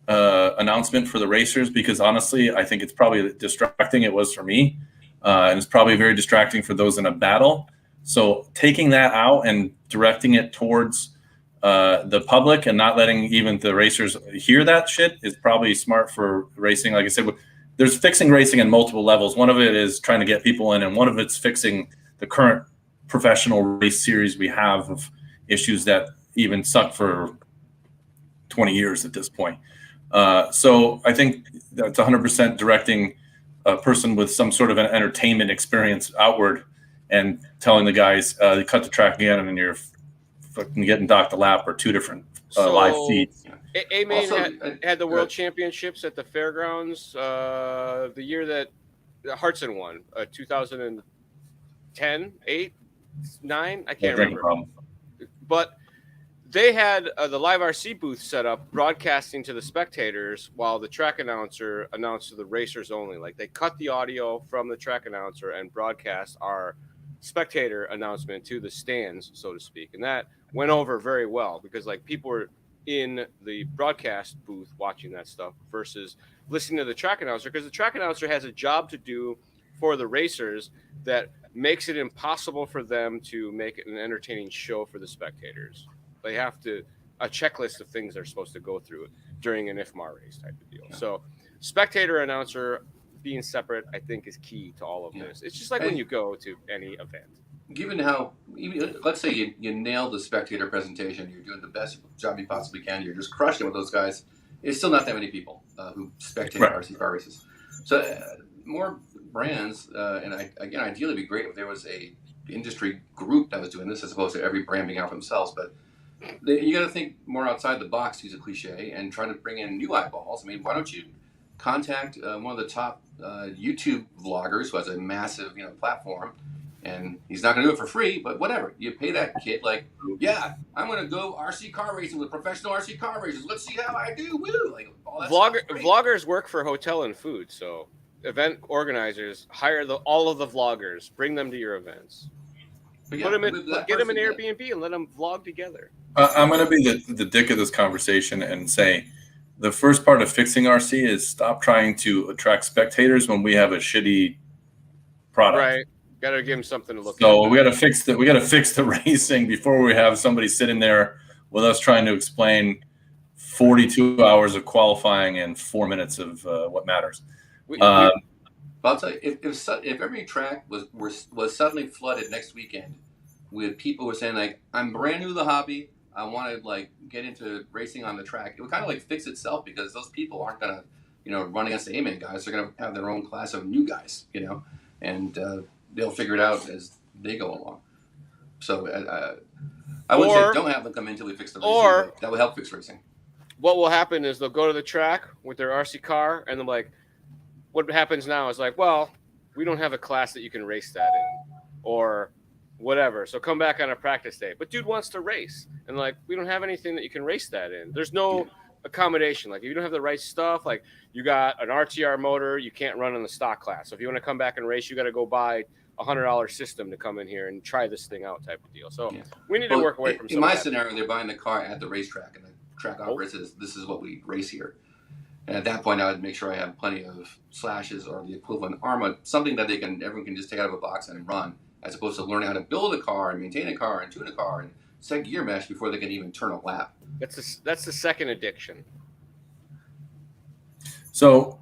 announcement for the racers, because honestly, I think it's probably distracting. It was for me, and it's probably very distracting for those in a battle. So taking that out and directing it towards the public and not letting even the racers hear that shit is probably smart for racing. Like I said, there's fixing racing in multiple levels. One of it is trying to get people in, and one of it's fixing the current professional race series we have of issues that even suck for 20 years at this point. So I think that's 100% directing a person with some sort of an entertainment experience outward and telling the guys, cut the track again and you're fucking getting docked a lap or two different live feeds. A-Main had the world championships at the fairgrounds the year that Hartson won, 2010, 8, 9, I can't remember. But they had the live RC booth set up broadcasting to the spectators while the track announcer announced to the racers only. Like they cut the audio from the track announcer and broadcast our spectator announcement to the stands, so to speak. And that went over very well because like people were in the broadcast booth watching that stuff versus listening to the track announcer, because the track announcer has a job to do for the racers that makes it impossible for them to make it an entertaining show for the spectators. They have a checklist of things they're supposed to go through during an IFMAR race type of deal. Yeah. So spectator announcer being separate, I think, is key to all of this. It's just like when you go to any event. Given how, let's say you nail the spectator presentation, you're doing the best job you possibly can, you're just crushing it with those guys, it's still not that many people who spectate RC car races. So more brands, and again, ideally it'd be great if there was a industry group that was doing this as opposed to every brand being out for themselves, but you got to think more outside the box, to use a cliche, and try to bring in new eyeballs. I mean, why don't you contact one of the top YouTube vloggers who has a massive platform, and he's not going to do it for free, but whatever. You pay that kid, like, yeah, I'm going to go RC car racing with professional RC car racers. Let's see how I do. Woo! Like, vloggers work for hotel and food, so event organizers hire all of the vloggers, bring them to your events. Get them an Airbnb and let them vlog together. I'm going to be the dick of this conversation and say the first part of fixing RC is stop trying to attract spectators when we have a shitty product. Right. Got to give them something to look at. So we got to fix the racing before we have somebody sitting there with us trying to explain 42 hours of qualifying and 4 minutes of what matters. I'll tell you, if every track was suddenly flooded next weekend with people who were saying like, I'm brand new to the hobby, I want to like get into racing on the track, it would kind of like fix itself because those people aren't gonna run against the A-Main guys. They're gonna have their own class of new guys, and they'll figure it out as they go along. So I wouldn't say don't have them come in until we fix the racing, but that would help fix racing. What will happen is they'll go to the track with their RC car and they're like, what happens now is like, well, we don't have a class that you can race that in or whatever. So come back on a practice day. But dude wants to race. And like, we don't have anything that you can race that in. There's no accommodation. Like if you don't have the right stuff, like you got an RTR motor, you can't run in the stock class. So if you want to come back and race, you got to go buy $100 system to come in here and try this thing out type of deal. So we need to work away from some in my scenario, they're buying the car at the racetrack and the track operator says, this is what we race here. And at that point, I would make sure I have plenty of slashes or the equivalent armor, something that everyone can just take out of a box and run, as opposed to learning how to build a car and maintain a car and tune a car and set gear mesh before they can even turn a lap. That's the second addiction. So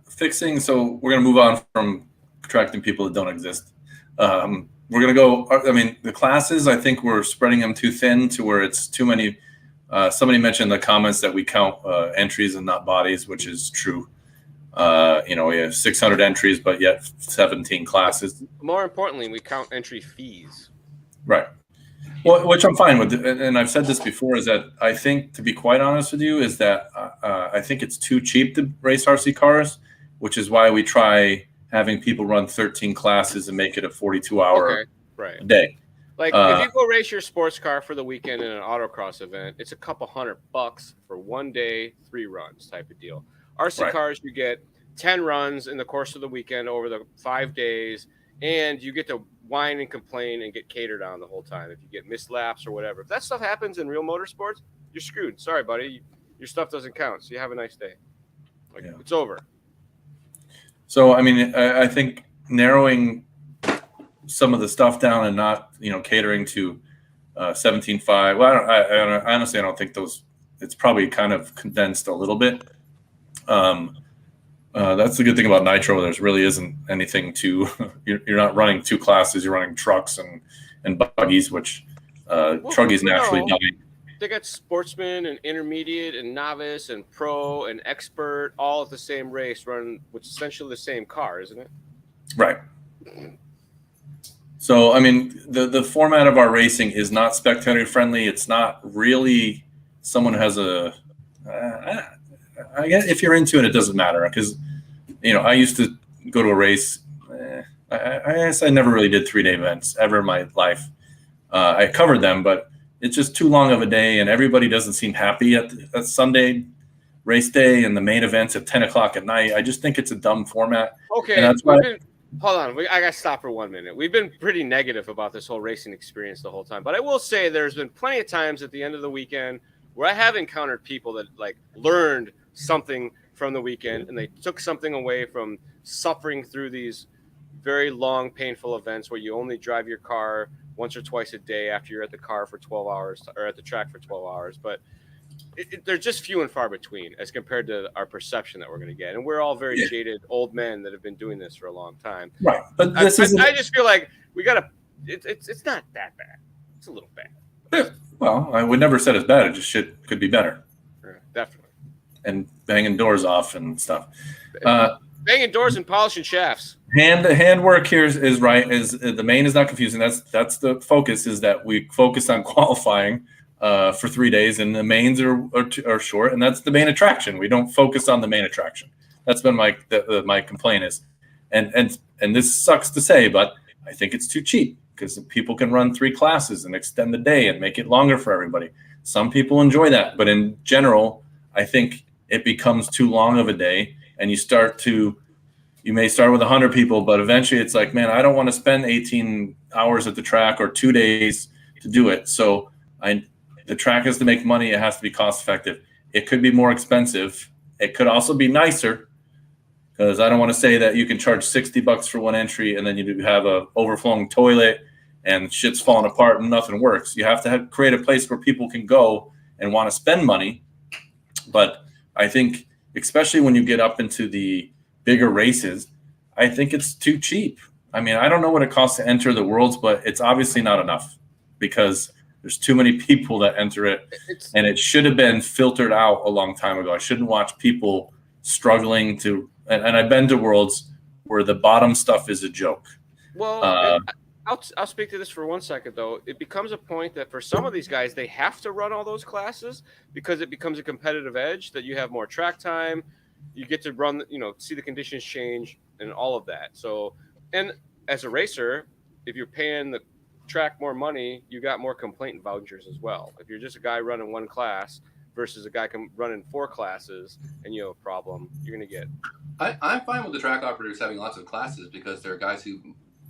fixing. So we're going to move on from attracting people that don't exist. We're going to go. I mean, the classes. I think we're spreading them too thin to where it's too many. Somebody mentioned in the comments that we count entries and not bodies, which is true. We have 600 entries, but yet 17 classes. More importantly, we count entry fees. Right. Well, which I'm fine with. And I've said this before, is that I think, to be quite honest with you, is that I think it's too cheap to race RC cars, which is why we try having people run 13 classes and make it a 42-hour day. Like if you go race your sports car for the weekend in an autocross event, it's a couple $100 for 1 day, 3 runs type of deal. RC cars, you get 10 runs in the course of the weekend over the 5 days, and you get to whine and complain and get catered on the whole time if you get missed laps or whatever. If that stuff happens in real motorsports, you're screwed. Sorry, buddy. Your stuff doesn't count, so you have a nice day. It's over. So, I mean, I think narrowing some of the stuff down and not, catering to 17.5. Well, I honestly, I don't think those. It's probably kind of condensed a little bit. That's the good thing about nitro. There really isn't anything to. You're not running two classes. You're running trucks and buggies, which truggies naturally no. dying. They got sportsman and intermediate and novice and pro and expert all at the same race, running with essentially the same car, isn't it? Right. So, I mean, the format of our racing is not spectator friendly. It's not really someone who has a. I guess if you're into it, it doesn't matter because, I used to go to a race. I guess I never really did 3-day events ever in my life. I covered them, but it's just too long of a day, and everybody doesn't seem happy at Sunday race day and the main events at 10 o'clock at night. I just think it's a dumb format. Okay, and that's why. Hold on. I got to stop for 1 minute. We've been pretty negative about this whole racing experience the whole time. But I will say there's been plenty of times at the end of the weekend where I have encountered people that learned something from the weekend and they took something away from suffering through these very long, painful events where you only drive your car once or twice a day after you're at the car for 12 hours or at the track for 12 hours. But they're just few and far between as compared to our perception that we're going to get. And we're all very jaded old men that have been doing this for a long time. Right. But I just feel like we got to, it's not that bad. It's a little bad. Yeah. Well, I would never say it's bad. It just could be better. Yeah, definitely. And banging doors off and stuff. Banging doors and polishing shafts. Hand work here is right. Is the main is not confusing. That's the focus, is that we focus on qualifying for 3 days, and the mains are short, and that's the main attraction. We don't focus on the main attraction. That's been my complaint is, and this sucks to say, but I think it's too cheap because people can run 3 classes and extend the day and make it longer for everybody. Some people enjoy that, but in general, I think it becomes too long of a day, and you may start with 100 people, but eventually it's like, man, I don't want to spend 18 hours at the track or 2 days to do it. So the track has to make money. It has to be cost effective. It could be more expensive. It could also be nicer, because I don't want to say that you can charge $60 for one entry and then you have a overflowing toilet and shit's falling apart and nothing works. You have to create a place where people can go and want to spend money. But I think, especially when you get up into the bigger races, I think it's too cheap. I mean, I don't know what it costs to enter the Worlds, but it's obviously not enough because there's too many people that enter it, and it should have been filtered out a long time ago. I shouldn't watch people struggling to, and I've been to Worlds where the bottom stuff is a joke. Well, I'll speak to this for 1 second, though. It becomes a point that for some of these guys, they have to run all those classes because it becomes a competitive edge that you have more track time. You get to run, see the conditions change and all of that. So, and as a racer, if you're paying the track more money, you got more complaint vouchers as well. If you're just a guy running 1 class versus a guy running 4 classes and you have a problem, you're going to get. I'm fine with the track operators having lots of classes because there are guys who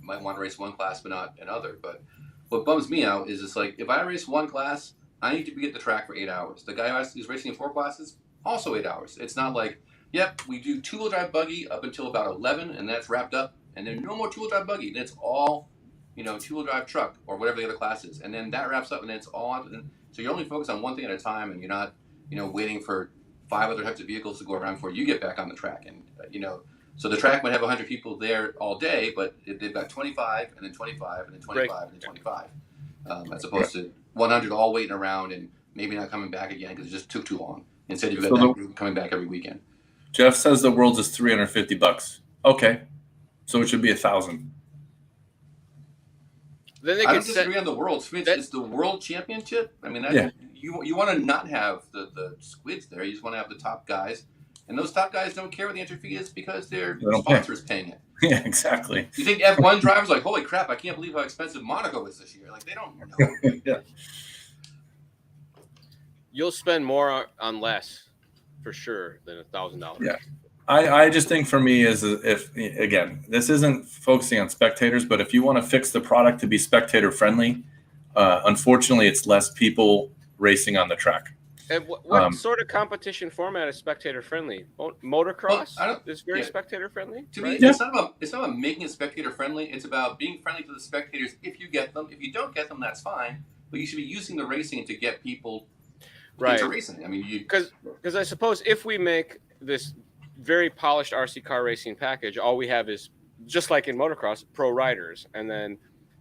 might want to race one class but not another. But what bums me out is it's like, if I race 1 class, I need to be at the track for 8 hours. The guy who's racing 4 classes, also 8 hours. It's not like, yep, we do 2-wheel drive buggy up until about 11, and that's wrapped up. And then no more 2-wheel drive buggy. Then it's all, 2-wheel drive truck or whatever the other class is. And then that wraps up, and then it's all on. So you're only focused on one thing at a time, and you're not, waiting for 5 other types of vehicles to go around before you get back on the track. And, so the track might have 100 people there all day, but they've got 25, and then 25, and then 25, right, and then 25. As opposed to 100 all waiting around and maybe not coming back again because it just took too long. Instead, you've got that group coming back every weekend. Jeff says the Worlds is $350. Okay, so it should be 1,000. Then I don't disagree on the Worlds. It's the World Championship. I mean, you want to not have the squids there. You just want to have the top guys, and those top guys don't care what the entry fee is because their sponsor is paying it. Yeah, exactly. You think F1 drivers are like, holy crap, I can't believe how expensive Monaco is this year. Like, they don't know. Yeah. You'll spend more on less for sure than $1,000. Yeah. I just think for me is if, again, this isn't focusing on spectators, but if you want to fix the product to be spectator friendly, unfortunately, it's less people racing on the track. And what sort of competition format is spectator friendly? Motocross is very spectator friendly. To me, it's not about making it spectator friendly. It's about being friendly to the spectators if you get them. If you don't get them, that's fine. but you should be using the racing to get people Right. into racing. I mean, because I suppose if we make this very polished RC car racing package, all we have is, just like in motocross, pro riders, and then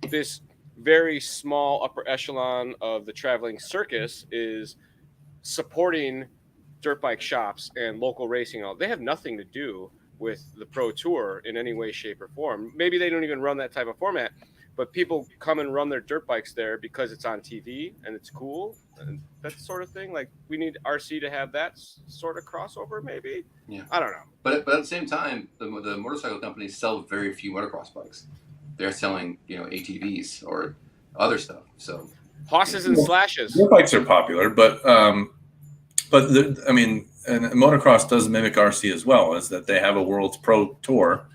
this very small upper echelon of the traveling circus is supporting dirt bike shops and local racing. All they have nothing to do with the pro tour in any way, shape, or form. Maybe they don't even run that type of format, but people come and run their dirt bikes there because it's on TV and it's cool and that sort of thing. Like, we need RC to have that sort of crossover, maybe. Yeah, I don't know. But at the same time, the motorcycle companies sell very few motocross bikes. They're selling, ATVs or other stuff. So Hosses and slashes. Dirt bikes are popular, but and motocross does mimic RC as well, is that they have a World's Pro Tour,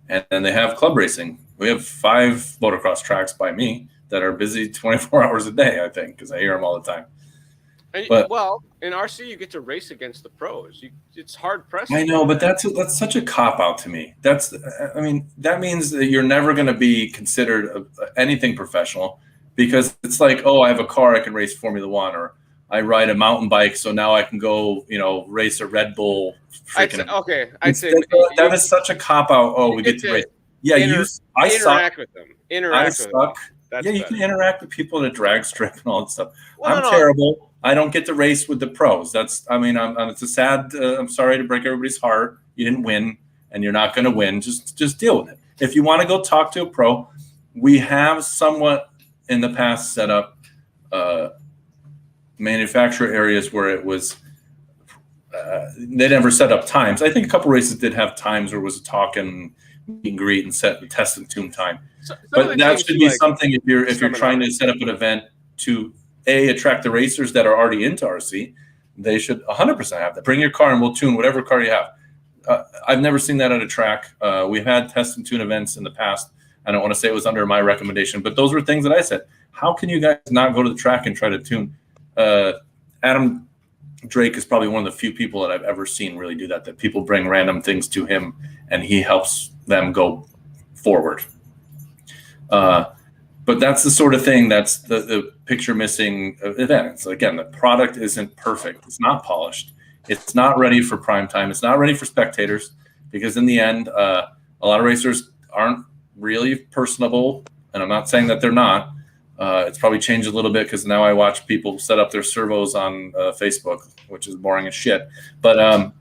and then they have club racing. We have 5 motocross tracks by me that are busy 24 hours a day, I think, because I hear them all the time. But, well, in RC, you get to race against the pros. It's hard pressed. I know, but that's such a cop out to me. That means that you're never going to be considered anything professional, because it's like, oh, I have a car, I can race Formula One, or I ride a mountain bike, so now I can go, race a Red Bull. I'd say that is such a cop out. Oh, we get to race. Yeah, I interact with them. I suck. That's you better. can interact with people in a drag strip and all that stuff. Well, I'm terrible. I don't get to race with the pros. It's a sad. I'm sorry to break everybody's heart. You didn't win, and you're not going to win. Just deal with it. If you want to go talk to a pro, we have somewhat in the past set up manufacturer areas where it was. They never set up times. I think a couple races did have times where it was a talk and meet and greet and set the test and tune time. But that should be something if you're trying to set up an event to attract the racers that are already into RC. They should 100% have that. Bring your car and we'll tune whatever car you have. I've never seen that at a track. We've had test and tune events in the past. I don't want to say it was under my recommendation, but those were things that I said. How can you guys not go to the track and try to tune? Adam Drake is probably one of the few people that I've ever seen really do that. That people bring random things to him and he helps them go forward. But that's the sort of thing that's the picture missing event. It's, again, the product isn't perfect. It's not polished. It's not ready for prime time. It's not ready for spectators, because in the end, a lot of racers aren't really personable. And I'm not saying that they're not. It's probably changed a little bit because now I watch people set up their servos on Facebook, which is boring as shit. But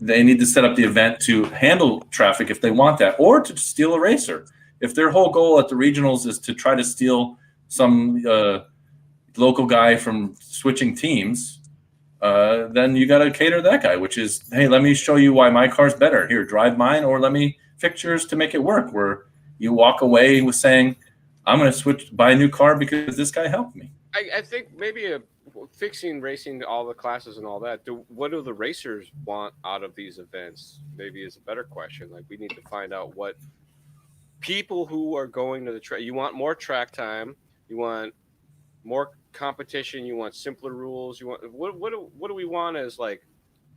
they need to set up the event to handle traffic if they want that, or to steal a racer. If their whole goal at the regionals is to try to steal some local guy from switching teams, then you got to cater to that guy, which is, hey, let me show you why my car's better. Here, drive mine, or let me fix yours to make it work, where you walk away with saying, I'm going to buy a new car because this guy helped me. I think maybe fixing racing, all the classes and all that, what do the racers want out of these events? Maybe is a better question. Like, we need to find out what people who are going to the track, you want more track time, you want more competition, you want simpler rules, you want what do we want as like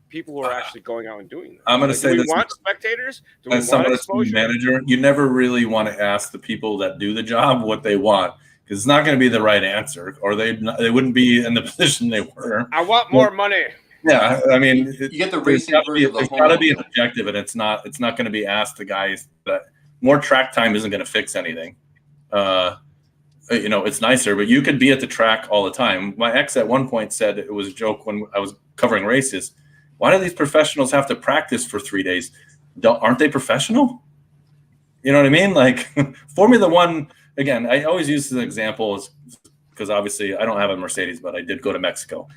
people who are actually going out and doing this? I'm going to say this. Do we want spectators? Do we as want someone exposure? Manager, you never really want to ask the people that do the job what they want, because it's not going to be the right answer, or they wouldn't be in the position they were. I want more money. Yeah, I mean, you get the racing version of the There's got to be an objective, and it's not going to be asked the guys that more track time isn't going to fix anything. It's nicer, but you could be at the track all the time. My ex at one point said it was a joke when I was covering races. Why do these professionals have to practice for 3 days? Aren't they professional? You know what I mean? Like Formula One, again, I always use this example because obviously I don't have a Mercedes, but I did go to Mexico.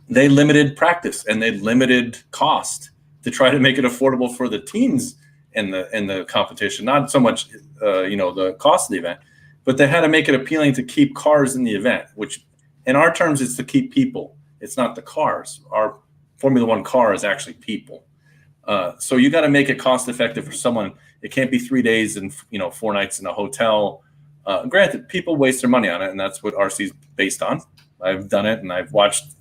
They limited practice and they limited cost to try to make it affordable for the teams in the competition. Not so much, the cost of the event, but they had to make it appealing to keep cars in the event, which in our terms is to keep people. It's not the cars. Our Formula One car is actually people. So you got to make it cost effective for someone. It can't be 3 days and 4 nights in a hotel. Granted, people waste their money on it, and that's what RC is based on. I've done it, and I've watched,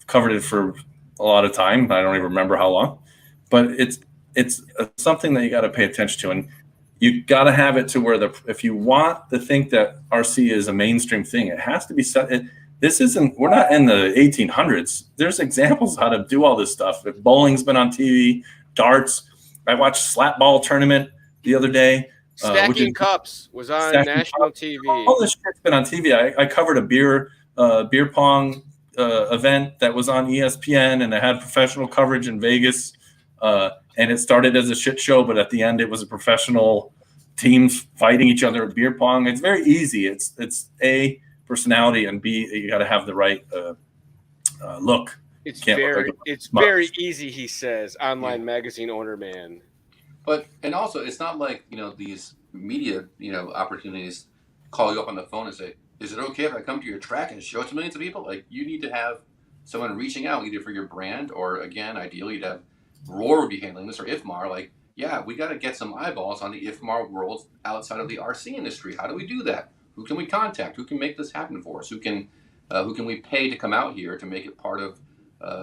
covered it for a lot of time. I don't even remember how long, but it's something that you got to pay attention to. And you got to have it to where if you want to think that RC is a mainstream thing, it has to be set. We're not in the 1800s. There's examples of how to do all this stuff. Bowling's been on TV, darts. I watched slap ball tournament the other day. Stacking Cups was on national TV. All this shit's been on TV. I covered a beer pong event that was on ESPN, and it had professional coverage in Vegas. And it started as a shit show, but at the end, it was a professional teams fighting each other at beer pong. It's very easy. It's A, personality, and B, you got to have the right look. It's very easy, he says, online magazine owner man. But, and also, it's not like, these media, opportunities call you up on the phone and say, is it okay if I come to your track and show it to millions of people? Like, you need to have someone reaching out either for your brand or, again, ideally, to have Roar would be handling this, or IFMAR. Like, yeah, we got to get some eyeballs on the IFMAR world outside of the RC industry. How do we do that? Who can we contact? Who can make this happen for us? Who can we pay to come out here to make it part of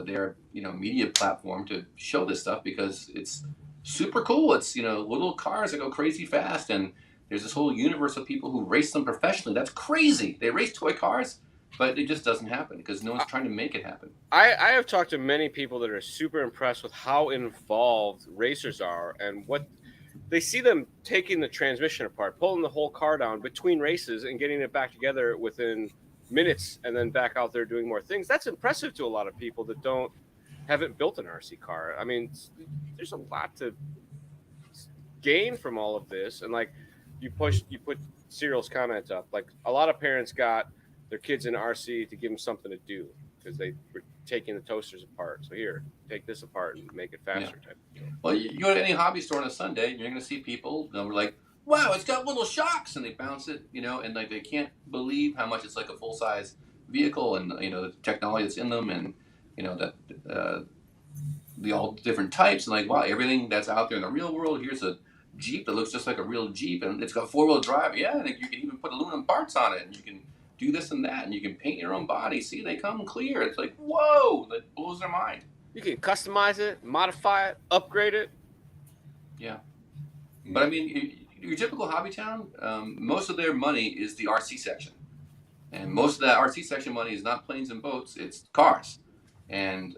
their media platform to show this stuff, because it's super cool. It's little cars that go crazy fast, and there's this whole universe of people who race them professionally. That's crazy. They race toy cars, but it just doesn't happen because no one's trying to make it happen. I have talked to many people that are super impressed with how involved racers are, and what they see them taking the transmission apart, pulling the whole car down between races and getting it back together within minutes, and then back out there doing more things. That's impressive to a lot of people that haven't built an RC car. I mean, there's a lot to gain from all of this. And like you put Cyril's comment up, like a lot of parents got their kids in RC to give them something to do because they were taking the toasters apart. So here, take this apart and make it faster. Yeah. Type of deal. Well, you go to any hobby store on a Sunday, and you're going to see people that were like, wow, it's got little shocks, and they bounce it, and like they can't believe how much it's like a full-size vehicle, and the technology that's in them, and the all different types, and like, wow, everything that's out there in the real world. Here's a Jeep that looks just like a real Jeep, and it's got four-wheel drive. Yeah, and you can even put aluminum parts on it, and you can do this and that, and you can paint your own body. See, they come clear. It's like, whoa, that blows their mind. You can customize it, modify it, upgrade it. Yeah, but I mean, your typical hobby town, most of their money is the RC section, and most of that RC section money is not planes and boats; it's cars, and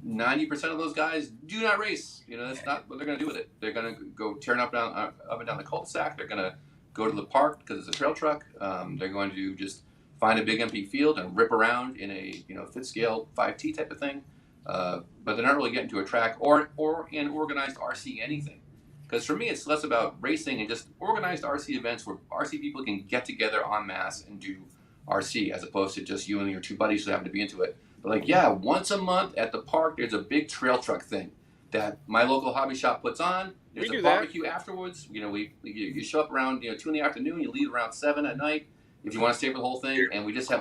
90% of those guys do not race. That's not what they're going to do with it. They're going to go tearing up and down the cul-de-sac. They're going to go to the park because it's a trail truck. They're going to just find a big empty field and rip around in a fifth scale 5T type of thing. But they're not really getting to a track or an organized RC anything. Because for me, it's less about racing and just organized RC events where RC people can get together en masse and do RC, as opposed to just you and your two buddies who happen to be into it. But like, yeah, once a month at the park, there's a big trail truck thing that my local hobby shop puts on. There's a barbecue afterwards. You show up around 2 in the afternoon. You leave around 7 at night if you want to stay for the whole thing. And we just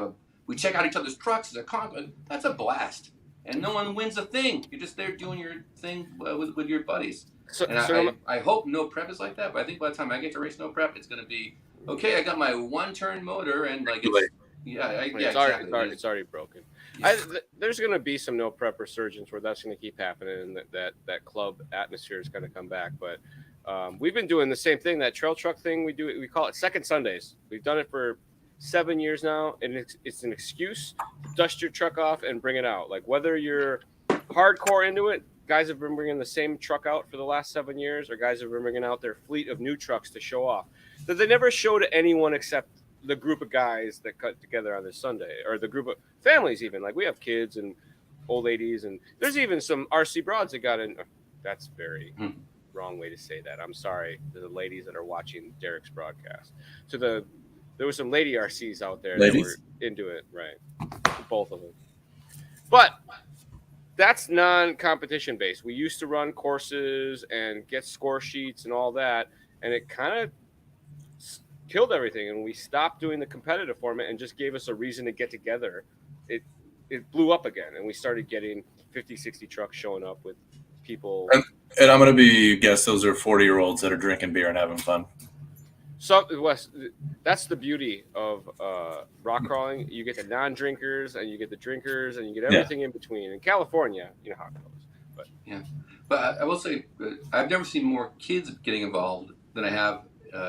we check out each other's trucks. That's a blast. And no one wins a thing. You're just there doing your thing with your buddies. I hope no prep is like that. But I think by the time I get to race no prep, it's going to be okay. I got my one-turn motor and like it's already broken. Yeah. There's going to be some no prep resurgence where that's going to keep happening, and that club atmosphere is going to come back. But we've been doing the same thing, that trail truck thing. We call it Second Sundays. We've done it for 7 years now, and it's an excuse to dust your truck off and bring it out. Like whether you're hardcore into it, guys have been bringing the same truck out for the last 7 years, or guys have been bringing out their fleet of new trucks to show off that they never show to anyone except the group of guys that cut together on this Sunday, or the group of families. Even like we have kids and old ladies, and there's even some RC broads that got in. That's very wrong way to say that. I'm sorry to the ladies that are watching Derek's broadcast. There were some lady RCs out there that were into it, right? Both of them. But that's non-competition based. We used to run courses and get score sheets and all that, and it kind of killed everything. And we stopped doing the competitive format and just gave us a reason to get together. It blew up again, and we started getting 50, 60 trucks showing up with people. And I'm going to guess those are 40-year-olds that are drinking beer and having fun. So, Wes, that's the beauty of rock crawling. You get the non-drinkers, and you get the drinkers, and you get everything in between. In California, you know how it goes. But I will say, I've never seen more kids getting involved than I have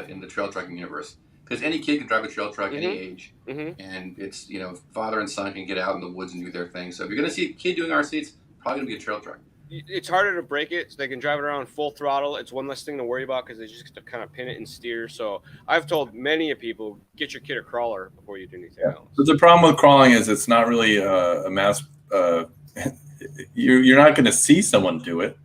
in the trail trucking universe, because any kid can drive a trail truck any age, and it's father and son can get out in the woods and do their thing. So if you're going to see a kid doing RC, it's probably going to be a trail truck. It's harder to break it, so they can drive it around full throttle. It's one less thing to worry about because they just get to kind of pin it and steer. So I've told many of people, get your kid a crawler before you do anything else. But the problem with crawling is it's not really a mass. You're not going to see someone do it,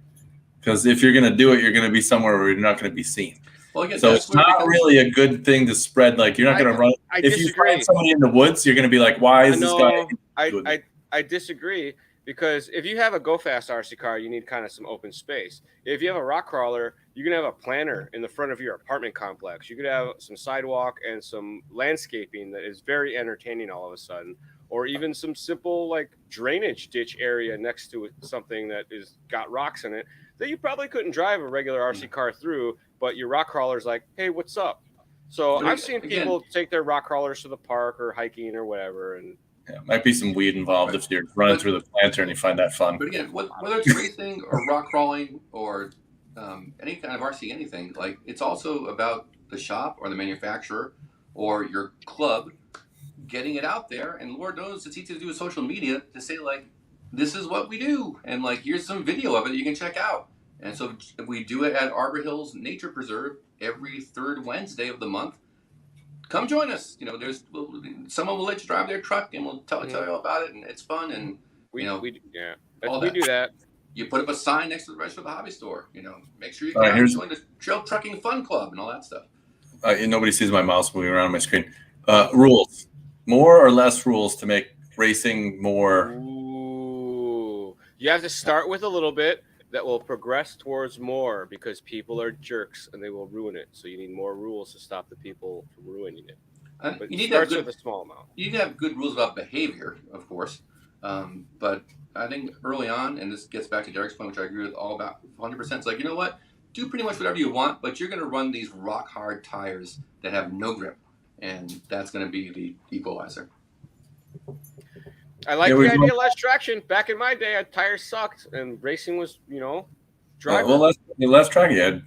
because if you're going to do it, you're going to be somewhere where you're not going to be seen. Well, again, so it's not really a good thing to spread. Like, you're not going to run. If you find somebody in the woods, you're going to be like, why is this guy doing it? I disagree. Because if you have a go fast RC car, you need kind of some open space. If you have a rock crawler, you can have a planter in the front of your apartment complex. You could have some sidewalk and some landscaping that is very entertaining all of a sudden, or even some simple like drainage ditch area next to something that is got rocks in it that you probably couldn't drive a regular RC car through, but your rock crawler's like, hey, what's up? So I've seen people take their rock crawlers to the park or hiking or whatever, and might be some weed involved if you're running through the planter and you find that fun. But again, whether it's racing or rock crawling or any kind of RC anything, like, it's also about the shop or the manufacturer or your club getting it out there. And Lord knows it's easy to do with social media to say, like, this is what we do, and like, here's some video of it you can check out. And so if we do it at Arbor Hills Nature Preserve every third Wednesday of the month, come join us. Someone will let you drive their truck, and we'll tell you all about it, and it's fun. And we do that. You put up a sign next to the rest of the hobby store. Make sure you join the Trail Trucking Fun Club and all that stuff. Nobody sees my mouse moving around on my screen. Rules, more or less rules to make racing more. Ooh, you have to start with a little bit that will progress towards more, because people are jerks and they will ruin it. So you need more rules to stop the people from ruining it. But you need to start with a small amount. You need to have good rules about behavior, of course. But I think early on, and this gets back to Derek's point, which I agree with all about 100%. It's like, you know what? Do pretty much whatever you want, but you're going to run these rock hard tires that have no grip, and that's going to be the equalizer. I like the idea of less traction. Back in my day, tires sucked, and racing was, driving. Well, less traction. You had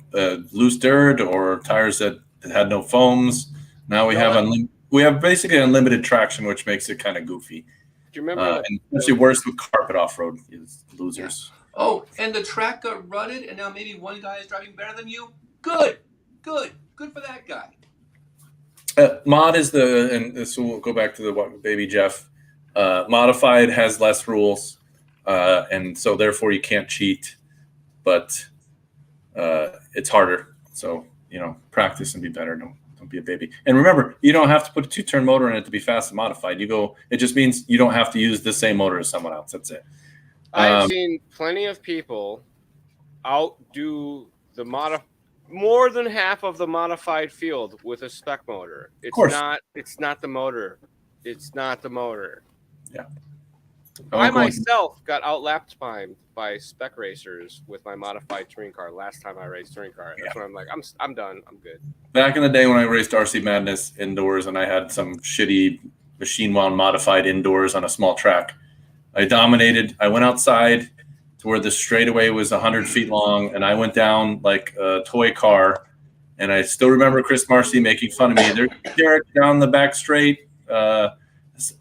loose dirt or tires that had no foams. Now we have basically unlimited traction, which makes it kind of goofy. Do you remember? And especially worse with carpet off-road, losers. Yeah. Oh, and the track got rutted, and now maybe one guy is driving better than you. Good for that guy. Mod is and this will go back to the baby Jeff. Modified has less rules, and so therefore you can't cheat, but it's harder. So practice and be better. Don't be a baby. And remember, you don't have to put a 2-turn motor in it to be fast and modified. It just means you don't have to use the same motor as someone else. That's it. I've seen plenty of people outdo more than half of the modified field with a spec motor. It's not the motor. It's not the motor. Yeah. I myself got outlapped by spec racers with my modified touring car last time I raced touring car. That's when I'm like, I'm done. I'm good. Back in the day when I raced RC Madness indoors and I had some shitty machine wound modified indoors on a small track, I dominated. I went outside to where the straightaway was 100 feet long, and I went down like a toy car. And I still remember Chris Marcy making fun of me. There's Derek down the back straight,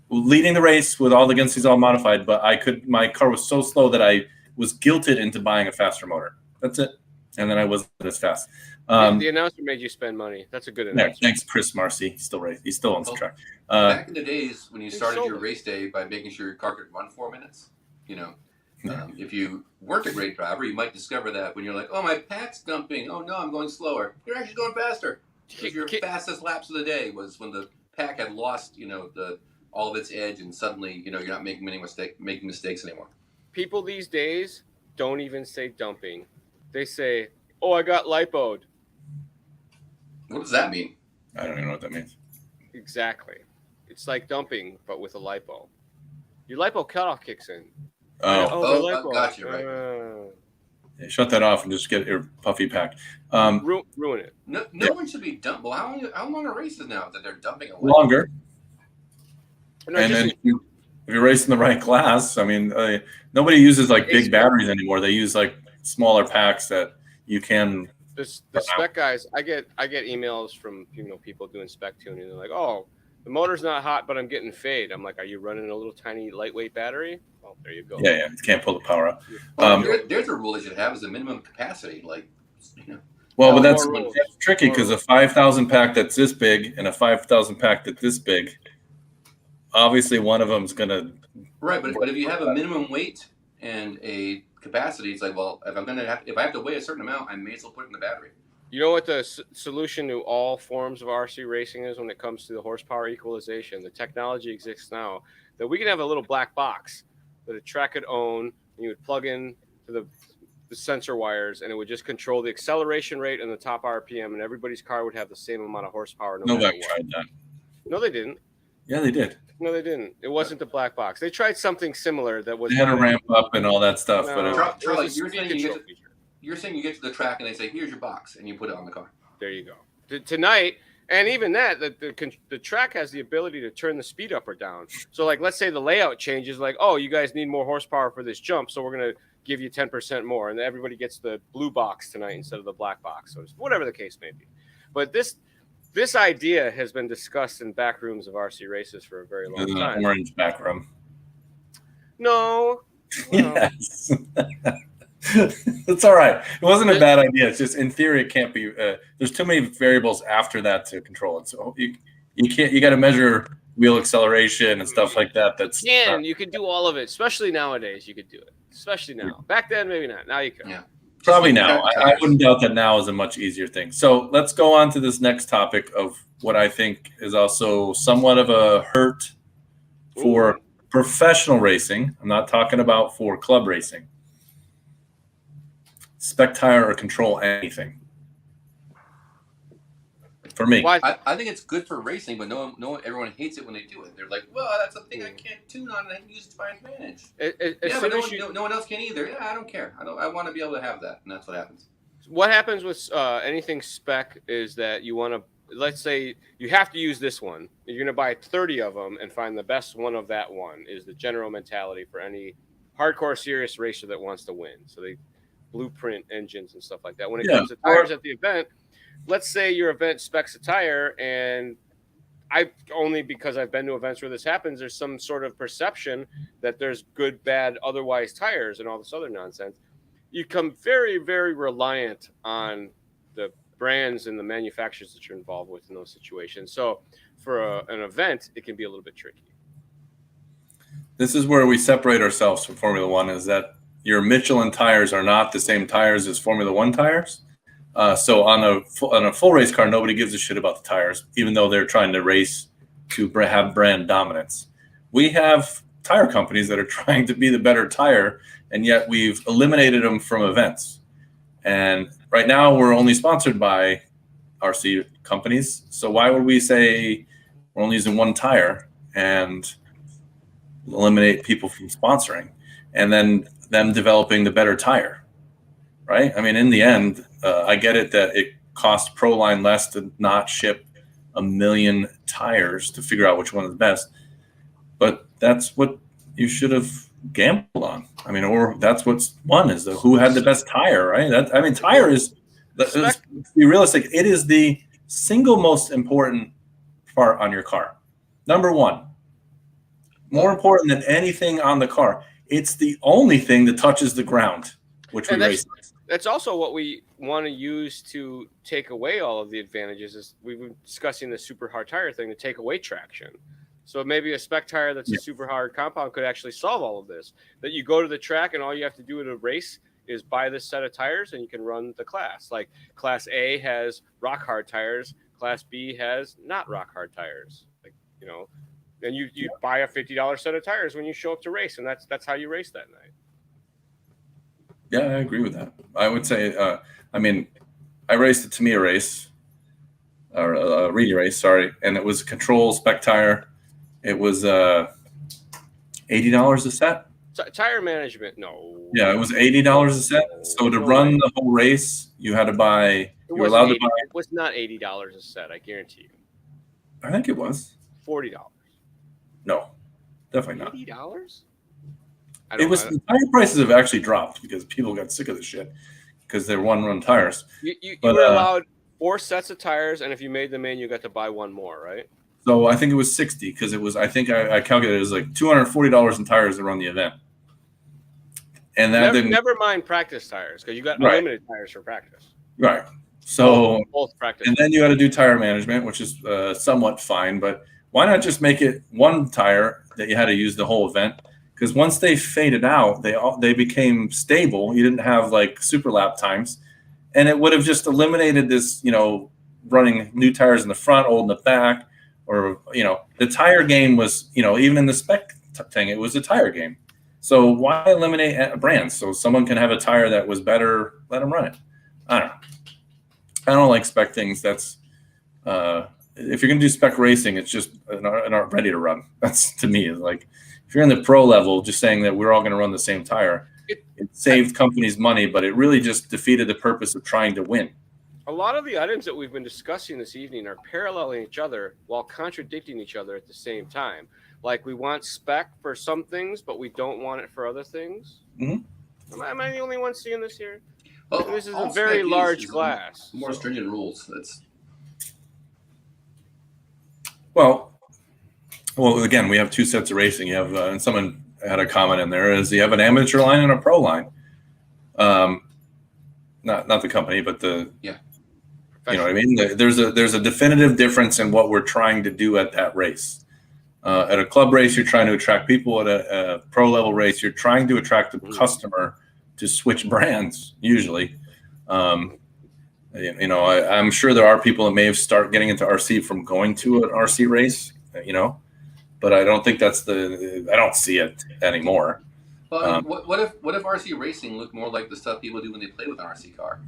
leading the race with all the Gunsies all modified, but my car was so slow that I was guilted into buying a faster motor. That's it. And then I wasn't as fast. The announcer made you spend money. That's a good announcer. Thanks, Chris Marcy. He still owns the track. Back in the days when you started your race day by making sure your car could run 4 minutes, if you weren't a great driver, you might discover that when you're like, oh, my pack's dumping. Oh, no, I'm going slower. You're actually going faster. Your fastest laps of the day was when the pack had lost, all of its edge, and suddenly, you're not making mistakes anymore. People these days don't even say dumping. They say, oh, I got lipoed. What does that mean? I don't even know what that means. Exactly. It's like dumping, but with a lipo. Your lipo cutoff kicks in. Gotcha. Right. Yeah, shut that off and just get your puffy pack. Ruin it. No one should be dumped. Well, how long are races now that they're dumping a lipo? Longer. And then if you're racing the right class, I mean, nobody uses like big batteries anymore. They use like smaller packs that you can The spec guys, I get emails from people doing spec tuning. They're like, "Oh, the motor's not hot, but I'm getting fade." I'm like, "Are you running a little tiny lightweight battery?" Oh, there you go. Yeah, you can't pull the power up. There's a rule they should have is a minimum capacity, like. Well, but that's tricky because a 5,000 pack that's this big and a 5,000 pack that's this big, obviously one of them's gonna. Right, but if you have a minimum weight and a capacity, it's like, well, if I have to weigh a certain amount, I may as well put it in the battery. You know what the solution to all forms of RC racing is when it comes to the horsepower equalization? The technology exists now that we can have a little black box that a track could own, and you would plug in to the sensor wires, and it would just control the acceleration rate and the top RPM, and everybody's car would have the same amount of horsepower. Nobody tried that. No, they didn't. Yeah, they did. No, they didn't. It wasn't the black box. They tried something similar that was. They had a ramp up and all that stuff, but Charlie, you're saying you get to the track and they say, "Here's your box," and you put it on the car. There you go. Tonight, and even that, the track has the ability to turn the speed up or down. So, like, let's say the layout changes, like, "Oh, you guys need more horsepower for this jump, so we're gonna give you 10% more," and everybody gets the blue box tonight instead of the black box. So, whatever the case may be, but this idea has been discussed in back rooms of RC races for a very long time. An orange back room. No. Yes. It's all right. It wasn't a bad idea. It's just in theory it can't be. There's too many variables after that to control it. So you can't. You got to measure wheel acceleration and stuff like that. You can do all of it, especially nowadays. You could do it, especially now. Back then, maybe not. Now you can. Yeah. Probably now. I wouldn't doubt that now is a much easier thing. So let's go on to this next topic of what I think is also somewhat of a hurt for professional racing. I'm not talking about for club racing. Spec tire or control anything. For me. I think it's good for racing, but everyone hates it when they do it. They're like, well, that's a thing I can't tune on and I can use it to my advantage. But no one else can either. Yeah, I don't care. I want to be able to have that, and that's what happens. What happens with anything spec is that you want to, let's say you have to use this one. You're going to buy 30 of them and find the best one of that one is the general mentality for any hardcore serious racer that wants to win. So they blueprint engines and stuff like that. When it comes to tires at the event, let's say your event specs a tire, and because I've been to events where this happens, there's some sort of perception that there's good, bad, otherwise tires and all this other nonsense. You become very, very reliant on the brands and the manufacturers that you're involved with in those situations. So for an event, it can be a little bit tricky. This is where we separate ourselves from Formula One, is that your Michelin tires are not the same tires as Formula One tires. So on a full race car, nobody gives a shit about the tires, even though they're trying to race to have brand dominance. We have tire companies that are trying to be the better tire, and yet we've eliminated them from events. And right now we're only sponsored by RC companies. So why would we say we're only using one tire and eliminate people from sponsoring and then them developing the better tire? Right? I mean, in the end, I get it that it costs Proline less to not ship 1 million tires to figure out which one is the best. But that's what you should have gambled on. I mean, or that's what's won is who had the best tire, right? Tire is, let's be realistic, it is the single most important part on your car. Number one, more important than anything on the car. It's the only thing that touches the ground, which we race. That's also what we want to use to take away all of the advantages. Is we've been discussing the super hard tire thing to take away traction. So maybe a spec tire that's a super hard compound could actually solve all of this. That you go to the track and all you have to do at a race is buy this set of tires and you can run the class. Like Class A has rock hard tires, Class B has not rock hard tires. And you buy a $50 set of tires when you show up to race, and that's how you race that night. Yeah, I agree with that. I would say, I raced a Tamiya race, or a Reedy race, sorry, and it was a control spec tire. It was $80 a set. Tire management, no. Yeah, it was $80 a set. So to run the whole race, you had to buy. You were allowed to buy. It was not $80 a set. I guarantee you. I think it was $40. No, definitely not. $80? The tire prices have actually dropped because people got sick of the shit. because they're one-run tires. You were allowed 4 sets of tires, and if you made them in, you got to buy one more, right? So I think it was 60 because it was. I think I calculated it was like $240 in tires to run the event, and that never mind practice tires because you got Right. unlimited tires for practice. Right. So both practice. And then you got to do tire management, which is somewhat fine. But why not just make it one tire that you had to use the whole event? Because once they faded out, they became stable. You didn't have like super lap times, and it would have just eliminated this, running new tires in the front, old in the back, or the tire game was, even in the spec thing, it was a tire game. So why eliminate brands? So someone can have a tire that was better, let them run it. I don't know. I don't like spec things. That's if you're gonna do spec racing, it's just not ready to run. That's to me is like if you're in the pro level, just saying that we're all gonna run the same tire, it saved companies money, but it really just defeated the purpose of trying to win. A lot of the items that we've been discussing this evening are paralleling each other while contradicting each other at the same time. Like we want spec for some things, but we don't want it for other things. Mm-hmm. Am I the only one seeing this here? Well, this is a very large glass. More stringent rules. Well, again, we have 2 sets of racing. You have, and someone had a comment in there, is you have an amateur line and a pro line. Not the company, but the you know what I mean? There's a definitive difference in what we're trying to do at that race. At a club race, you're trying to attract people. At a pro level race, you're trying to attract the customer to switch brands. Usually, I'm sure there are people that may have started getting into RC from going to an RC race. But I don't think I don't see it anymore. Well, what if RC racing looked more like the stuff people do when they play with an RC car?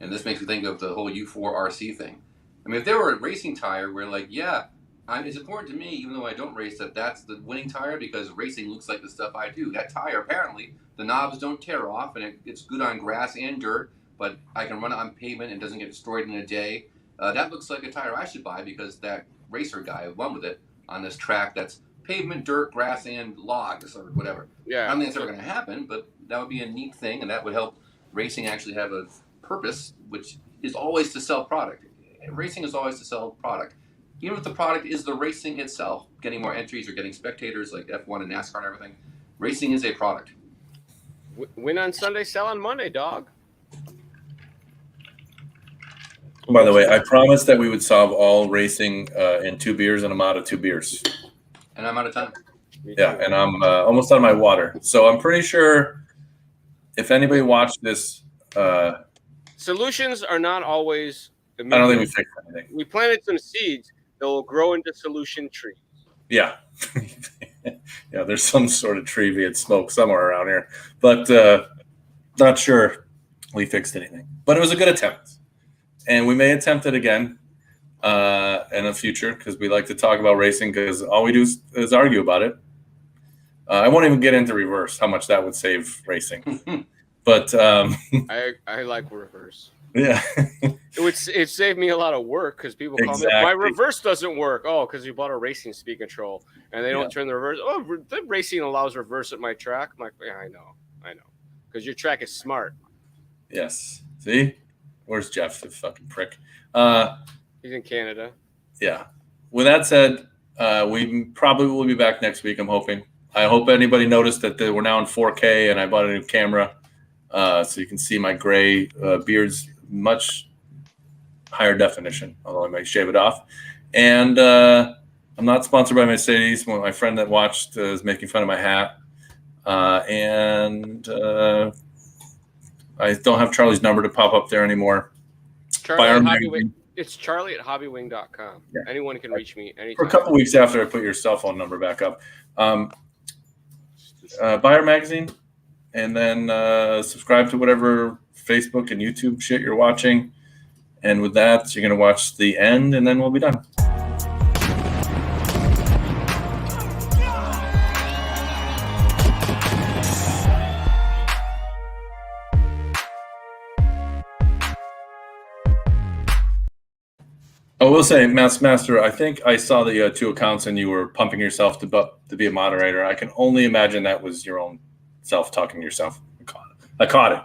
And this makes me think of the whole U4 RC thing. I mean, if there were a racing tire where it's important to me, even though I don't race, that's the winning tire because racing looks like the stuff I do. That tire, apparently, the knobs don't tear off and it's good on grass and dirt, but I can run it on pavement and it doesn't get destroyed in a day. That looks like a tire I should buy because that racer guy won with it on this track that's pavement, dirt, grass, and logs or whatever. Yeah. I don't think it's ever going to happen, but that would be a neat thing, and that would help racing actually have a purpose, which is always to sell product. Racing is always to sell product. Even if the product is the racing itself, getting more entries or getting spectators like F1 and NASCAR and everything, racing is a product. Win on Sunday, sell on Monday, dog. By the way, I promised that we would solve all racing in 2 beers, and I'm out of 2 beers. And I'm out of time. Yeah, and I'm almost out of my water. So I'm pretty sure if anybody watched this, solutions are not always immediate. I don't think we fixed anything. We planted some seeds that will grow into solution trees. Yeah. Yeah, there's some sort of tree being smoked somewhere around here. But not sure we fixed anything. But it was a good attempt. And we may attempt it again in the future because we like to talk about racing because all we do is argue about it. I won't even get into reverse, how much that would save racing. But I like reverse. Yeah. It saved me a lot of work because people call me, my reverse doesn't work. Oh, because you bought a racing speed control and they don't turn the reverse. Oh, the racing allows reverse at my track. I'm like, yeah, I know. Because your track is smart. Yes. See? Where's Jeff, the fucking prick? He's in Canada. Yeah. With that said, we probably will be back next week, I'm hoping. I hope anybody noticed that we're now in 4K and I bought a new camera. So you can see my gray beard's much higher definition, although I may shave it off. And I'm not sponsored by Mercedes. My friend that watched is making fun of my hat. And I don't have Charlie's number to pop up there anymore. It's Charlie at hobbywing.com. Yeah. Anyone can reach me anytime. For a couple weeks after I put your cell phone number back up. Buy our magazine and then subscribe to whatever Facebook and YouTube shit you're watching. And with that, you're going to watch the end and then we'll be done. I will say, Master, I think I saw that you had 2 accounts and you were pumping yourself to be a moderator. I can only imagine that was your own self talking to yourself. I caught it.